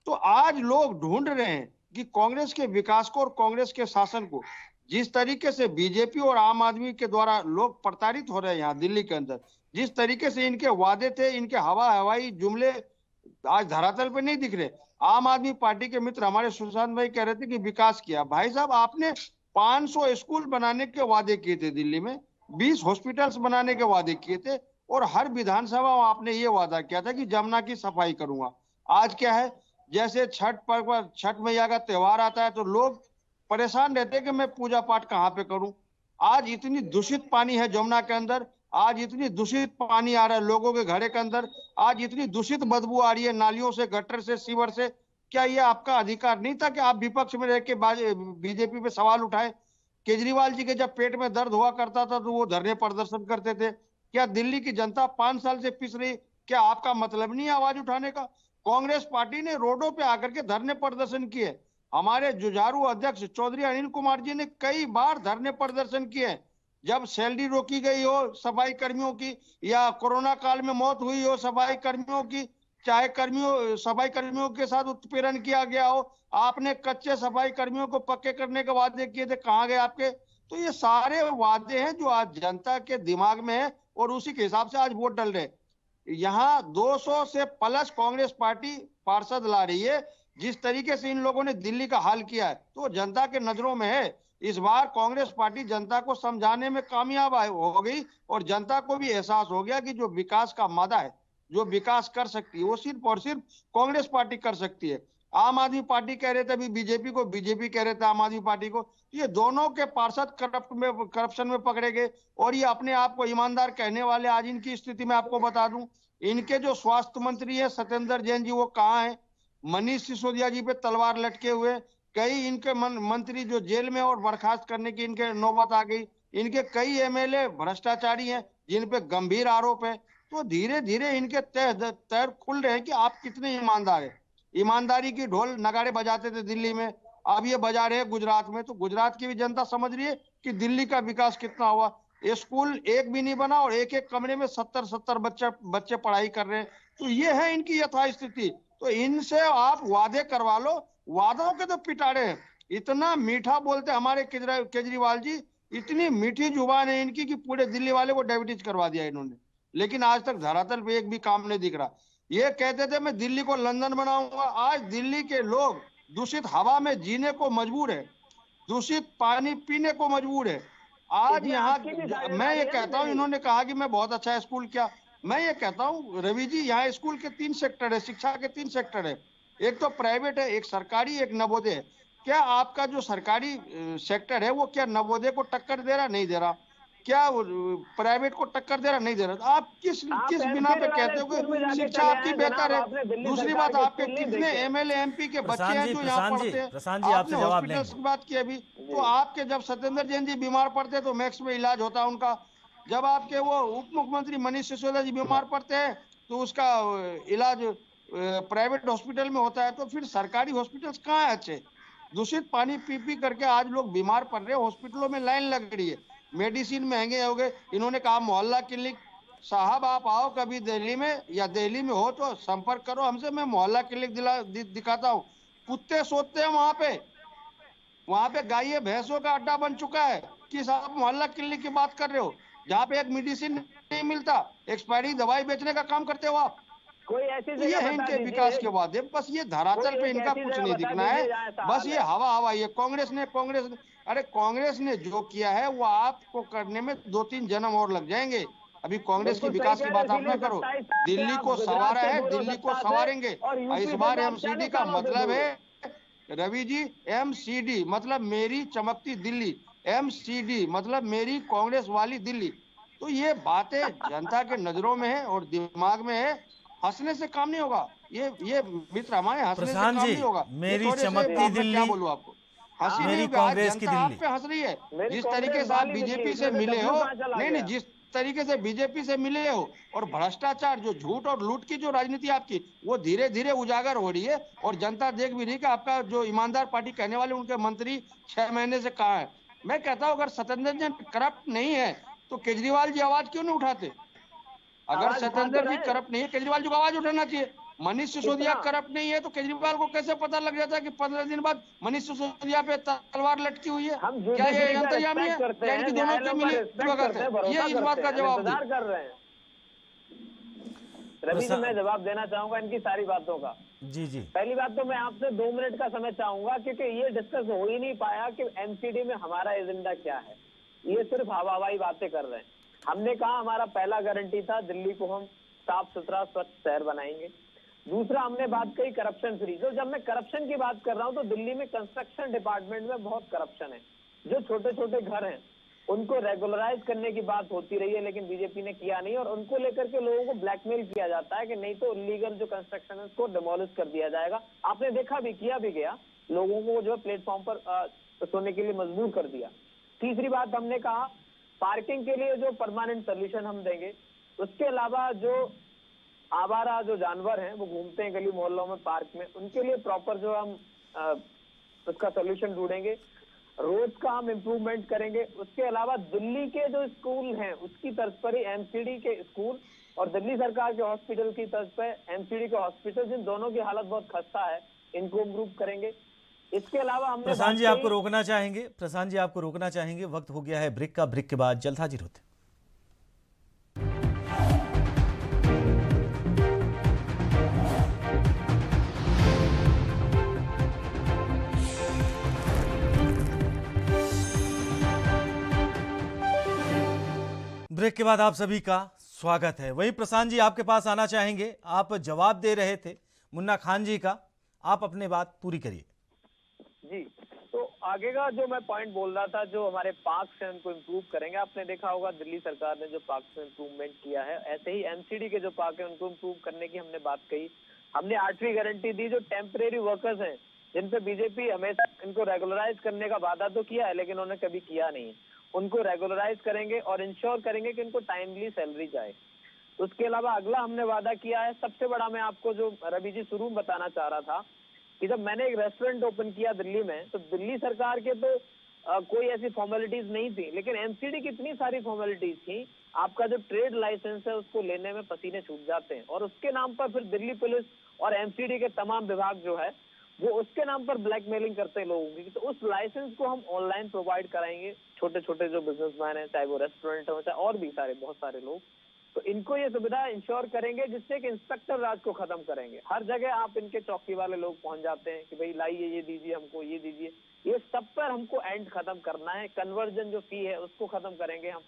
तो आज लोग ढूंढ रहे हैं कि कांग्रेस के विकास को और कांग्रेस के शासन को, जिस तरीके से बीजेपी और आम आदमी के द्वारा लोग प्रताड़ित हो रहे हैं यहाँ दिल्ली के अंदर, जिस तरीके से इनके वादे थे, इनके हवाई जुमले आज धरातल पे नहीं दिख रहे। आम आदमी पार्टी के मित्र हमारे सुशांत भाई कह रहे थे कि विकास किया। भाई साहब, आपने 500 स्कूल बनाने के वादे किए थे दिल्ली में, 20 हॉस्पिटल्स बनाने के वादे किए थे और हर विधानसभा में आपने ये वादा किया था कि जमुना की सफाई करूंगा। आज क्या है, जैसे छठ पर्व, छठ मैया का त्योहार आता है तो लोग परेशान रहते हैं कि मैं पूजा पाठ कहाँ पे करूं। आज इतनी दूषित पानी है जमुना के अंदर, आज इतनी दूषित पानी आ रहा है लोगों के घरे के अंदर, आज इतनी दूषित बदबू आ रही है नालियों से, गटर से, सीवर से। क्या ये आपका अधिकार नहीं था कि आप विपक्ष में रह के बीजेपी पे सवाल उठाएं? केजरीवाल जी के जब पेट में दर्द हुआ करता था तो वो धरने प्रदर्शन करते थे। क्या दिल्ली की जनता 5 साल से पिस रही? क्या आपका मतलब नहीं है आवाज उठाने का? कांग्रेस पार्टी ने रोडों पे आकर के धरने प्रदर्शन किए। हमारे जुझारू अध्यक्ष चौधरी अनिल कुमार जी ने कई बार धरने प्रदर्शन किए। जब सैलरी रोकी गई हो सफाई कर्मियों की, या कोरोना काल में मौत हुई हो सफाई कर्मियों की, चाहे सफाई कर्मियों के साथ उत्पीड़न किया गया हो, आपने कच्चे सफाई कर्मियों को पक्के करने के वादे किए थे, कहाँ गए आपके? तो ये सारे वादे हैं जो आज जनता के दिमाग में है और उसी के हिसाब से आज वोट डल रहे। यहाँ 200 से प्लस कांग्रेस पार्टी पार्षद ला रही है। जिस तरीके से इन लोगों ने दिल्ली का हाल किया है तो जनता के नजरों में है। इस बार कांग्रेस पार्टी जनता को समझाने में कामयाब हो गई और जनता को भी एहसास हो गया कि जो विकास का मादा है, जो विकास कर सकती है, वो सिर्फ और सिर्फ कांग्रेस पार्टी कर सकती है। आम आदमी पार्टी कह रहे थे अभी बीजेपी को, बीजेपी कह रहे थे आम आदमी पार्टी को। ये दोनों के पार्षद करप्शन में पकड़े गए और ये अपने आप को ईमानदार कहने वाले। आज इनकी स्थिति में आपको बता दूं, इनके जो स्वास्थ्य मंत्री है सत्येंद्र जैन जी, वो कहाँ है? मनीष सिसोदिया जी पे तलवार लटके हुए। कई इनके मंत्री जो जेल में और बर्खास्त करने की इनके नौबत आ गई। इनके कई एमएलए भ्रष्टाचारी हैं जिन पे गंभीर आरोप है। तो धीरे धीरे इनके तैर खुल रहे हैं कि आप कितने ईमानदार हैं। ईमानदारी की ढोल नगाड़े बजाते थे दिल्ली में, अब ये बजा रहे हैं गुजरात में। तो गुजरात की भी जनता समझ रही है कि दिल्ली का विकास कितना हुआ। ये स्कूल एक भी नहीं बना और एक एक कमरे में 70-70 बच्चे पढ़ाई कर रहे हैं। तो ये है इनकी यथास्थिति। तो इनसे आप वादे करवा लो, वादों के तो पिटारे हैं। इतना मीठा बोलते हमारे केजरीवाल जी, इतनी मीठी जुबान है इनकी कि पूरे दिल्ली वाले को डायबिटीज करवा दिया इन्होंने। लेकिन आज तक धरातल पे एक भी काम नहीं दिख रहा। ये कहते थे मैं दिल्ली को लंदन बनाऊंगा। आज दिल्ली के लोग दूषित हवा में जीने को मजबूर है, दूषित पानी पीने को मजबूर है। आज यहाँ मैं ये कहता हूँ, इन्होंने कहा कि मैं बहुत अच्छा स्कूल किया। मैं ये कहता हूँ रवि जी, यहाँ स्कूल के 3 सेक्टर है, शिक्षा के 3 सेक्टर है। एक तो प्राइवेट है, एक सरकारी, एक नवोदय है। क्या आपका जो सरकारी सेक्टर है वो क्या नवोदय को टक्कर दे रहा? नहीं दे रहा। क्या प्राइवेट को टक्कर दे रहा? नहीं दे रहा। आप किस बिना पे कहते हो कि शिक्षा आपकी बेहतर है? दूसरी बात, आपके कितने एमएलए एमपी के बच्चे हैं जो यहाँ पढ़ते हैं? आपने हॉस्पिटल्स की बात की अभी, तो आपके जब सत्येंद्र जैन जी बीमार पड़ते तो मैक्स में इलाज होता है उनका। जब आपके वो उप मुख्यमंत्री मनीष सिसोदिया जी बीमार पड़ते हैं तो उसका इलाज प्राइवेट हॉस्पिटल में होता है। तो फिर सरकारी हॉस्पिटल्स कहाँ है अच्छे? दूषित पानी पी पी करके आज लोग बीमार पड़ रहे हैं, हॉस्पिटलों में लाइन लग रही है, मेडिसिन महंगे हो गए। इन्होंने कहा मोहल्ला क्लिनिक। साहब आप आओ कभी दिल्ली में, या दिल्ली में हो तो संपर्क करो हमसे, मैं मोहल्ला क्लिनिक दिखाता हूँ। कुत्ते सोते हैं वहां पे गाय भैंसों का अड्डा बन चुका है। किस आप मोहल्ला क्लिनिक की बात कर रहे हो जहाँ पे एक मेडिसिन नहीं मिलता, एक्सपायरी दवाई बेचने का काम करते हो आप? कोई ऐसी तो ये है इनके विकास के वादे। बस ये धरातल पे इनका कुछ नहीं दिखना है, बस ये हवा। ये कांग्रेस ने अरे कांग्रेस ने जो किया है वो आपको करने में 2-3 जन्म और लग जाएंगे। अभी कांग्रेस की विकास की बात आप ना करो। दिल्ली को संवारा है, दिल्ली को संवारेंगे। इस बार एमसीडी का मतलब है रवि जी, एमसीडी मतलब मेरी चमकती दिल्ली, एमसीडी मतलब मेरी कांग्रेस वाली दिल्ली। तो ये बातें जनता के नजरों में है और दिमाग में है। हंसने से काम नहीं होगा। ये मित्र हमारे हंसने से काम नहीं होगा। मेरी चमकती दिल्ली, क्या बोलूं आपको, हंसी मेरी नहीं, कांग्रेस की जनता आप दिल्ली पे हंस रही है। जिस तरीके से आप बीजेपी से मिले हो, नहीं, जिस तरीके से बीजेपी से मिले हो और भ्रष्टाचार, जो झूठ और लूट की जो राजनीति आपकी, वो धीरे धीरे उजागर हो रही है और जनता देख भी रही कि आपका जो ईमानदार पार्टी कहने वाले उनके मंत्री 6 महीने से कहाँ है। मैं कहता हूँ अगर सत्येंद्र जैन करप्ट नहीं है तो केजरीवाल जी आवाज क्यों नहीं उठाते? अगर सत्येंद्र जी करप्ट नहीं है, केजरीवाल जी को आवाज उठाना चाहिए। मनीष सिसोदिया करप्ट नहीं है तो केजरीवाल को कैसे पता लग जाता है कि 15 दिन बाद मनीष सिसोदिया पे तलवार लटकी हुई है? क्या ये अंतर्यामी है या इनकी दोनों की मिली भगत है? ये इस बात का जवाब कर रहे हैं। रवि जी, मैं जवाब देना चाहूंगा इनकी सारी बातों का। जी। पहली बात तो मैं आपसे 2 मिनट का समय चाहूंगा, क्योंकि ये डिस्कस हो ही नहीं पाया कि एमसीडी में हमारा एजेंडा क्या है। ये सिर्फ हवाई बातें कर रहे हैं। हमने कहा हमारा पहला गारंटी था दिल्ली को हम साफ सुथरा स्वच्छ शहर बनाएंगे। दूसरा हमने बात कही करप्शन फ्री। तो जब मैं करप्शन की बात कर रहा हूं तो दिल्ली में कंस्ट्रक्शन डिपार्टमेंट में बहुत करप्शन है। जो छोटे छोटे घर हैं उनको रेगुलराइज करने की बात होती रही है, लेकिन बीजेपी ने किया नहीं और उनको लेकर के लोगों को ब्लैकमेल किया जाता है कि नहीं तो इलीगल जो कंस्ट्रक्शन है उसको डिमोलिश कर दिया जाएगा। आपने देखा भी, किया भी गया, लोगों को जो है प्लेटफॉर्म पर सोने के लिए मजबूर कर दिया। तीसरी बात हमने कहा पार्किंग के लिए जो परमानेंट सोल्यूशन हम देंगे। उसके अलावा जो आवारा जो जानवर हैं वो घूमते हैं गली मोहल्लों में, पार्क में, उनके लिए प्रॉपर जो हम उसका सोल्यूशन ढूंढेंगे। रोड का हम इम्प्रूवमेंट करेंगे। उसके अलावा दिल्ली के जो स्कूल हैं उसकी तर्ज पर ही एमसीडी के स्कूल और दिल्ली सरकार के हॉस्पिटल की तर्ज पर एमसीडी के हॉस्पिटल, जिन दोनों की हालत बहुत खस्ता है, इनको इम्प्रूव करेंगे। इसके अलावा हमने प्रशांत जी आपको रोकना चाहेंगे, वक्त हो गया है ब्रेक का। ब्रेक के बाद जल्द हाजिर होते। ब्रेक के बाद आप सभी का स्वागत है। वहीं प्रशांत जी आपके पास आना चाहेंगे, आप जवाब दे रहे थे मुन्ना खान जी का। आप अपने बात पूरी करिए। जी, तो आगे का जो मैं पॉइंट बोल रहा था, जो हमारे पार्क्स हैं उनको इम्प्रूव करेंगे। आपने देखा होगा दिल्ली सरकार ने जो पार्क्स में इम्प्रूवमेंट किया है, ऐसे ही एमसीडी के जो पार्क है उनको इम्प्रूव करने की हमने बात कही। हमने 8वीं गारंटी दी। जो टेम्परेरी वर्कर्स हैं जिन पे बीजेपी हमेशा इनको रेगुलराइज करने का वादा तो किया है लेकिन उन्होंने कभी किया नहीं है, उनको रेगुलराइज करेंगे और इंश्योर करेंगे कि इनको टाइमली सैलरी जाए। उसके अलावा अगला हमने वादा किया है, सबसे बड़ा मैं आपको जो रवि जी शुरू में बताना चाह रहा था कि जब मैंने एक रेस्टोरेंट ओपन किया दिल्ली में, तो दिल्ली सरकार के तो कोई ऐसी फॉर्मेलिटीज नहीं थी, लेकिन एमसीडी की इतनी सारी फॉर्मेलिटीज थी। आपका जो ट्रेड लाइसेंस है उसको लेने में पसीने छूट जाते हैं, और उसके नाम पर फिर दिल्ली पुलिस और एमसीडी के तमाम विभाग जो है वो उसके नाम पर ब्लैकमेलिंग करते हैं लोगों की। तो उस लाइसेंस को हम ऑनलाइन प्रोवाइड कराएंगे। छोटे छोटे जो बिजनेसमैन हैं, चाहे वो रेस्टोरेंट हो, चाहे और भी बहुत सारे लोग, तो इनको ये सुविधा इंश्योर करेंगे, जिससे कि इंस्पेक्टर राज को खत्म करेंगे। हर जगह आप इनके चौकी वाले लोग पहुंच जाते हैं कि भाई लाइए, ये दीजिए हमको, ये दीजिए। ये सब पर हमको एंड खत्म करना है। कन्वर्जन जो फी है उसको खत्म करेंगे हम।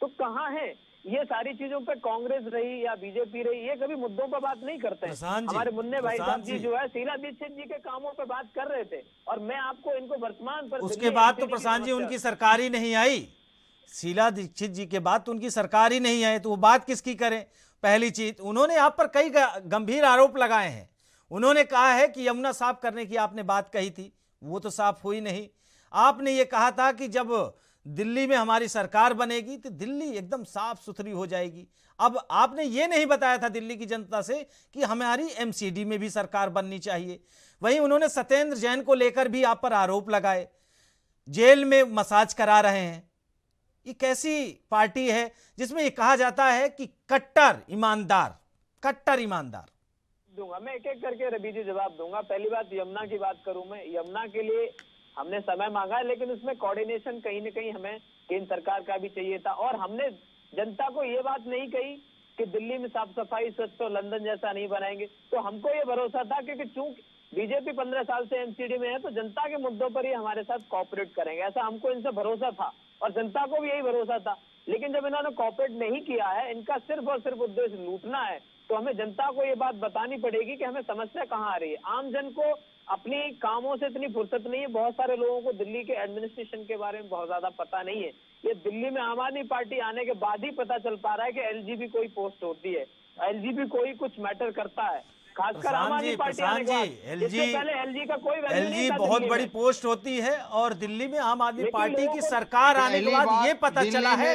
तो कहाँ है ये सारी चीजों पे कांग्रेस रही या बीजेपी रही, ये कभी मुद्दों पर बात नहीं करते हैं। हमारे मुन्ने भाई साहब जी जो है शीला दीक्षित जी के कामों पे बात कर रहे थे, और मैं आपको इनको वर्तमान पर उसके बाद तो प्रशांत जी उनकी सरकार ही नहीं आई। शीला दीक्षित जी के बाद तो उनकी सरकार ही नहीं आई, तो वो बात किसकी करें। पहली चीज, उन्होंने आप पर कई गंभीर आरोप लगाए हैं। उन्होंने कहा है कि यमुना साफ करने की आपने बात कही थी, वो तो साफ हुई नहीं। आपने ये कहा था कि जब दिल्ली में हमारी सरकार बनेगी तो दिल्ली एकदम साफ सुथरी हो जाएगी। अब आपने ये नहीं बताया था दिल्ली की जनता से कि हमारी एमसीडी में भी सरकार बननी चाहिए। वहीं उन्होंने सत्येंद्र जैन को लेकर भी आप पर आरोप लगाए, जेल में मसाज करा रहे हैं। ये कैसी पार्टी है जिसमें ये कहा जाता है कि कट्टर ईमानदार दूंगा। मैं एक एक करके रवि जी जवाब दूंगा। पहली बात, यमुना की बात करूं मैं, यमुना के लिए हमने समय मांगा है, लेकिन उसमें कोऑर्डिनेशन कहीं न कहीं हमें केंद्र सरकार का भी चाहिए था। और हमने जनता को ये बात नहीं कही कि दिल्ली में साफ सफाई स्वच्छ तो लंदन जैसा नहीं बनाएंगे। तो हमको ये भरोसा था क्योंकि चूंकि बीजेपी 15 साल से एमसीडी में है, तो जनता के मुद्दों पर ही हमारे साथ कोऑपरेट करेंगे, ऐसा हमको इनसे भरोसा था और जनता को भी यही भरोसा था। लेकिन जब इन्होंने कोऑपरेट नहीं किया है, इनका सिर्फ और सिर्फ उद्देश्य लूटना है, तो हमें जनता को ये बात बतानी पड़ेगी कि हमें समस्या कहाँ आ रही है। आम जन को अपनी कामों से इतनी फुर्सत नहीं है। बहुत सारे लोगों को दिल्ली के एडमिनिस्ट्रेशन के बारे में बहुत ज्यादा पता नहीं है। ये दिल्ली में आम आदमी पार्टी आने के बाद ही पता चल पा रहा है कि एलजीबी कोई पोस्ट होती है, एलजीबी कोई कुछ मैटर करता है, खासकर आम आदमी पार्टी आने के बाद। इससे पहले एलजी का कोई वैल्यू नहीं था। बहुत बड़ी पोस्ट होती है, और दिल्ली में आम आदमी पार्टी की सरकार आने के बाद ये पता चला है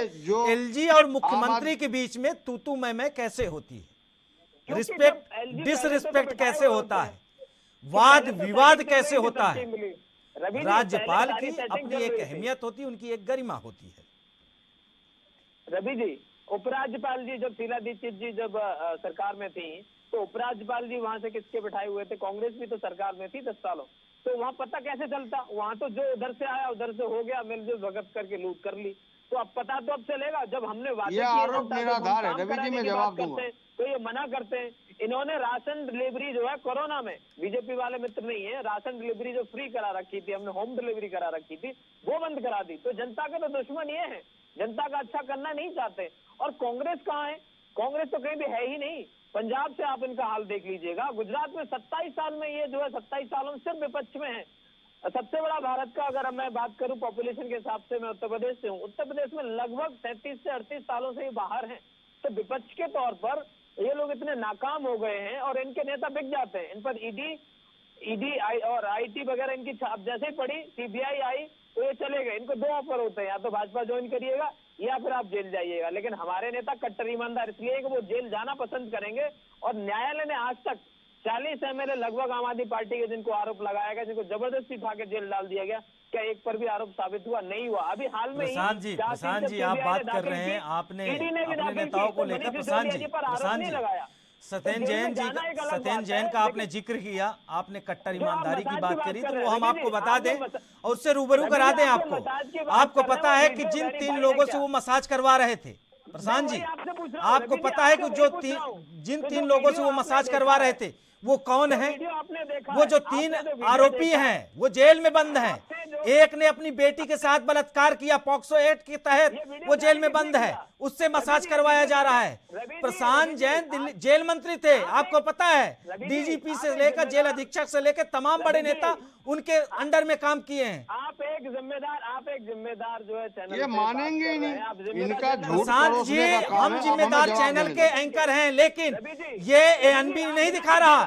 एलजी और मुख्यमंत्री के बीच में तू मैं कैसे होती है, रिस्पेक्ट डिसरिस्पेक्ट कैसे होता है, वाद विवाद कैसे होता है। राज्यपाल की अपनी एक अहमियत होती है, उनकी एक गरिमा होती है। रवि जी, उपराज्यपाल जी जब शीला दीक्षित जी जब सरकार में थी, तो उपराज्यपाल जी वहां से किसके बैठाए हुए थे? कांग्रेस भी तो सरकार में थी 10 सालों। तो वहां पता कैसे चलता? वहां तो जो उधर से आया उधर से हो गया, मिलजुल भगत करके लूट कर ली। तो अब पता तो अब चलेगा जब हमने वादे किए। आरोप निराधार है। रवि जी में जवाब दूंगा। तो ये मना करते हैं। इन्होंने राशन डिलीवरी जो है कोरोना में, बीजेपी वाले मित्र नहीं है, राशन डिलीवरी जो फ्री करा रखी थी, हमने होम डिलीवरी करा रखी थी, वो बंद करा दी। तो जनता का तो दुश्मन ये है, जनता का अच्छा करना नहीं चाहते। और कांग्रेस कहाँ है? कांग्रेस तो कहीं भी है ही नहीं। पंजाब से आप इनका हाल देख लीजिएगा। गुजरात में 27 साल में ये जो है 27 सालों में सिर्फ विपक्ष में है। सबसे बड़ा भारत का अगर मैं बात करूं पॉपुलेशन के हिसाब से, मैं उत्तर प्रदेश से हूं। उत्तर प्रदेश में लगभग 37 से 38 सालों से ये बाहर हैं। तो विपक्ष के तौर पर ये लोग इतने नाकाम हो गए हैं और इनके नेता बिक जाते हैं। इन पर ईडी और आईटी वगैरह इनकी छाप जैसे ही पड़ी, सीबीआई आई, तो ये चले गए। इनको 2 ऑफर होते हैं, या तो भाजपा ज्वाइन करिएगा या फिर आप जेल जाइएगा। लेकिन हमारे नेता कट्टर ईमानदार इसलिए कि वो जेल जाना पसंद करेंगे। और न्यायालय ने आज तक 40 एमएलए लगभग आम आदमी पार्टी के जिनको आरोप लगाया गया, जिनको जबरदस्ती उठा के जेल डाल दिया गया, क्या एक पर भी आरोप साबित हुआ? नहीं हुआ। अभी हाल में प्रशांत जी आप बात कर रहे हैं, आपने अपने नेताओं को लेकर प्रशांत जी सत्येंद्र जैन का आपने जिक्र किया, आपने कट्टर ईमानदारी की बात करी, तो वो हम आपको बता दें और उससे रूबरू करा दें आपको। आपको पता है कि जिन 3 लोगों से वो मसाज करवा रहे थे, प्रशांत जी आपको पता है कि जिन 3 लोगों से वो मसाज करवा रहे थे वो कौन है? वो जो 3 आरोपी हैं वो जेल में बंद हैं। एक ने अपनी बेटी के साथ बलात्कार किया, पॉक्सो एक्ट के तहत वो जेल में बंद है। उससे मसाज करवाया जा रहा है। प्रशांत जैन दिल्ली जेल मंत्री थे, आपको पता है, डीजीपी से लेकर जेल अधीक्षक से लेकर तमाम बड़े नेता उनके अंडर में काम किए हैं। आप एक जिम्मेदार जो है चैनल, ये मानेंगे ही नहीं, इनका झूठ प्रशांत जी, परोसने का काम हम है, जिम्मेदार हमें चैनल जवाब के एंकर हैं, लेकिन ये एएनबी नहीं दिखा रहा।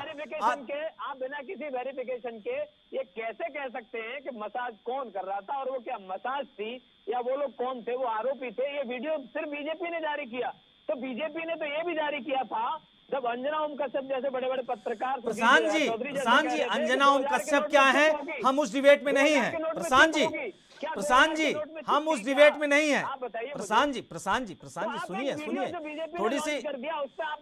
आप बिना किसी वेरिफिकेशन के ये कैसे कह सकते हैं कि मसाज कौन कर रहा था और वो क्या मसाज थी या वो लोग कौन थे, वो आरोपी थे? ये वीडियो सिर्फ बीजेपी ने जारी किया, तो बीजेपी ने तो ये भी जारी किया था जब अंजना ओम कश्यप जैसे बड़े बड़े पत्रकार प्रशांत जी, अंजना ओम कश्यप क्या है, हम उस डिबेट में नहीं है। प्रशांत जी, हम उस डिबेट में नहीं है। प्रशांत जी सुनिए, थोड़ी सी,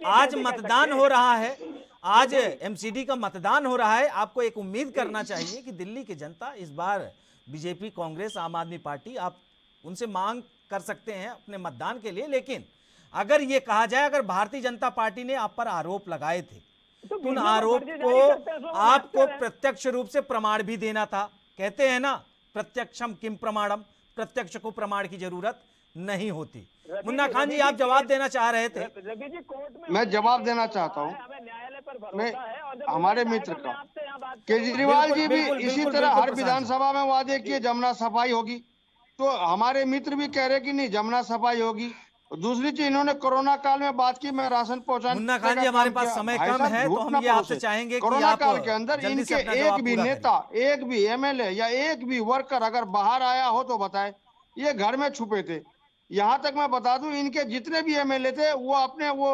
आज मतदान हो रहा है, आज एमसीडी का मतदान हो रहा है। आपको एक उम्मीद करना चाहिए कि दिल्ली की जनता इस बार बीजेपी, कांग्रेस, आम आदमी पार्टी, आप उनसे मांग कर सकते हैं अपने मतदान के लिए, लेकिन अगर ये कहा जाए, अगर भारतीय जनता पार्टी ने आप पर आरोप लगाए थे तो उन आरोप को आपको प्रत्यक्ष रूप से प्रमाण भी देना था। कहते हैं ना, प्रत्यक्षम किम प्रमाणम, प्रत्यक्ष को प्रमाण की जरूरत नहीं होती। मुन्ना खान जी, आप जवाब देना चाह रहे थे। रवि जी, कोर्ट में मैं जवाब देना चाहता हूँ, न्यायालय पर मैं भरोसा है और जब हमारे मित्र का, केजरीवाल जी भी इसी तरह हर बिल्कुल विधानसभा में वादे किए जमुना सफाई होगी, तो हमारे मित्र भी कह रहे कि नहीं जमुना सफाई होगी। दूसरी चीज, इन्होंने कोरोना काल में बात की, मैं राशन पहुंचाने। मुन्ना खान जी, हमारे पास समय कम है, तो हम ये आपसे चाहेंगे कि कोरोना काल के अंदर इनके एक भी नेता, एक भी एमएलए या एक भी वर्कर अगर बाहर आया हो तो बताए। ये घर में छुपे थे। यहाँ तक मैं बता दूं, इनके जितने भी एमएलए थे वो अपने वो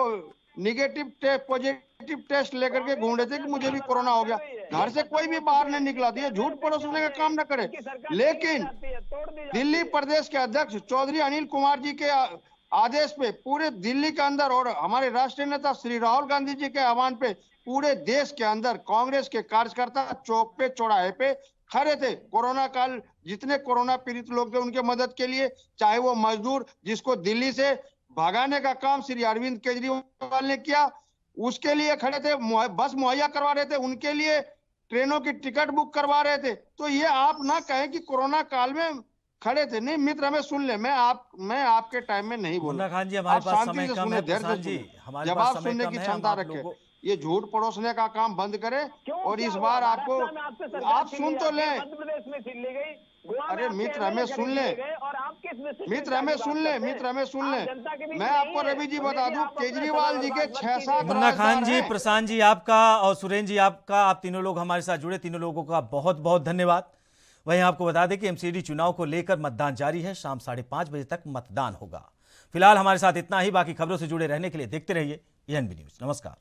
निगेटिव पॉजिटिव टेस्ट लेकर के घूम रहे थे कि मुझे भी कोरोना हो गया। घर से कोई भी बाहर नहीं निकला। दिया झूठ परोसने का काम न करे। लेकिन दिल्ली प्रदेश के अध्यक्ष चौधरी अनिल कुमार जी के आदेश पे पूरे दिल्ली के अंदर और हमारे राष्ट्रीय नेता श्री राहुल गांधी जी के आह्वान पे पूरे देश के अंदर कांग्रेस के कार्यकर्ता चौक पे, चौराहे पे खड़े थे। कोरोना काल जितने कोरोना पीड़ित लोग थे उनके मदद के लिए, चाहे वो मजदूर जिसको दिल्ली से भगाने का काम श्री अरविंद केजरीवाल ने किया, उसके लिए खड़े थे। बस मुहैया करवा रहे थे, उनके लिए ट्रेनों की टिकट बुक करवा रहे थे। तो ये आप ना कहें कि कोरोना काल में खड़े थे। नहीं मित्र, हमें सुन ले, मैं आपके टाइम में नहीं बोला। मुन्ना खान जी, हमारे पास समय कम है। प्रशांत जी, हमारे पास समय सुनने कम की है, क्षमता रखे। ये झूठ परोसने का काम बंद करें और इस बार आपको, आप सुन तो लें। अरे मित्र, हमें सुन ले, मित्र हमें सुन ले। मैं आपको रवि जी बता दूं, केजरीवाल जी के 6-7 मुन्ना खान जी, प्रशांत जी आपका और सुरेंद्र जी आपका, आप तीनों लोग हमारे साथ जुड़े, तीनों लोगों का बहुत बहुत धन्यवाद। वहीं आपको बता दें कि एमसीडी चुनाव को लेकर मतदान जारी है। शाम 5:30 बजे तक मतदान होगा। फिलहाल हमारे साथ इतना ही। बाकी खबरों से जुड़े रहने के लिए देखते रहिए एएनबी न्यूज। नमस्कार।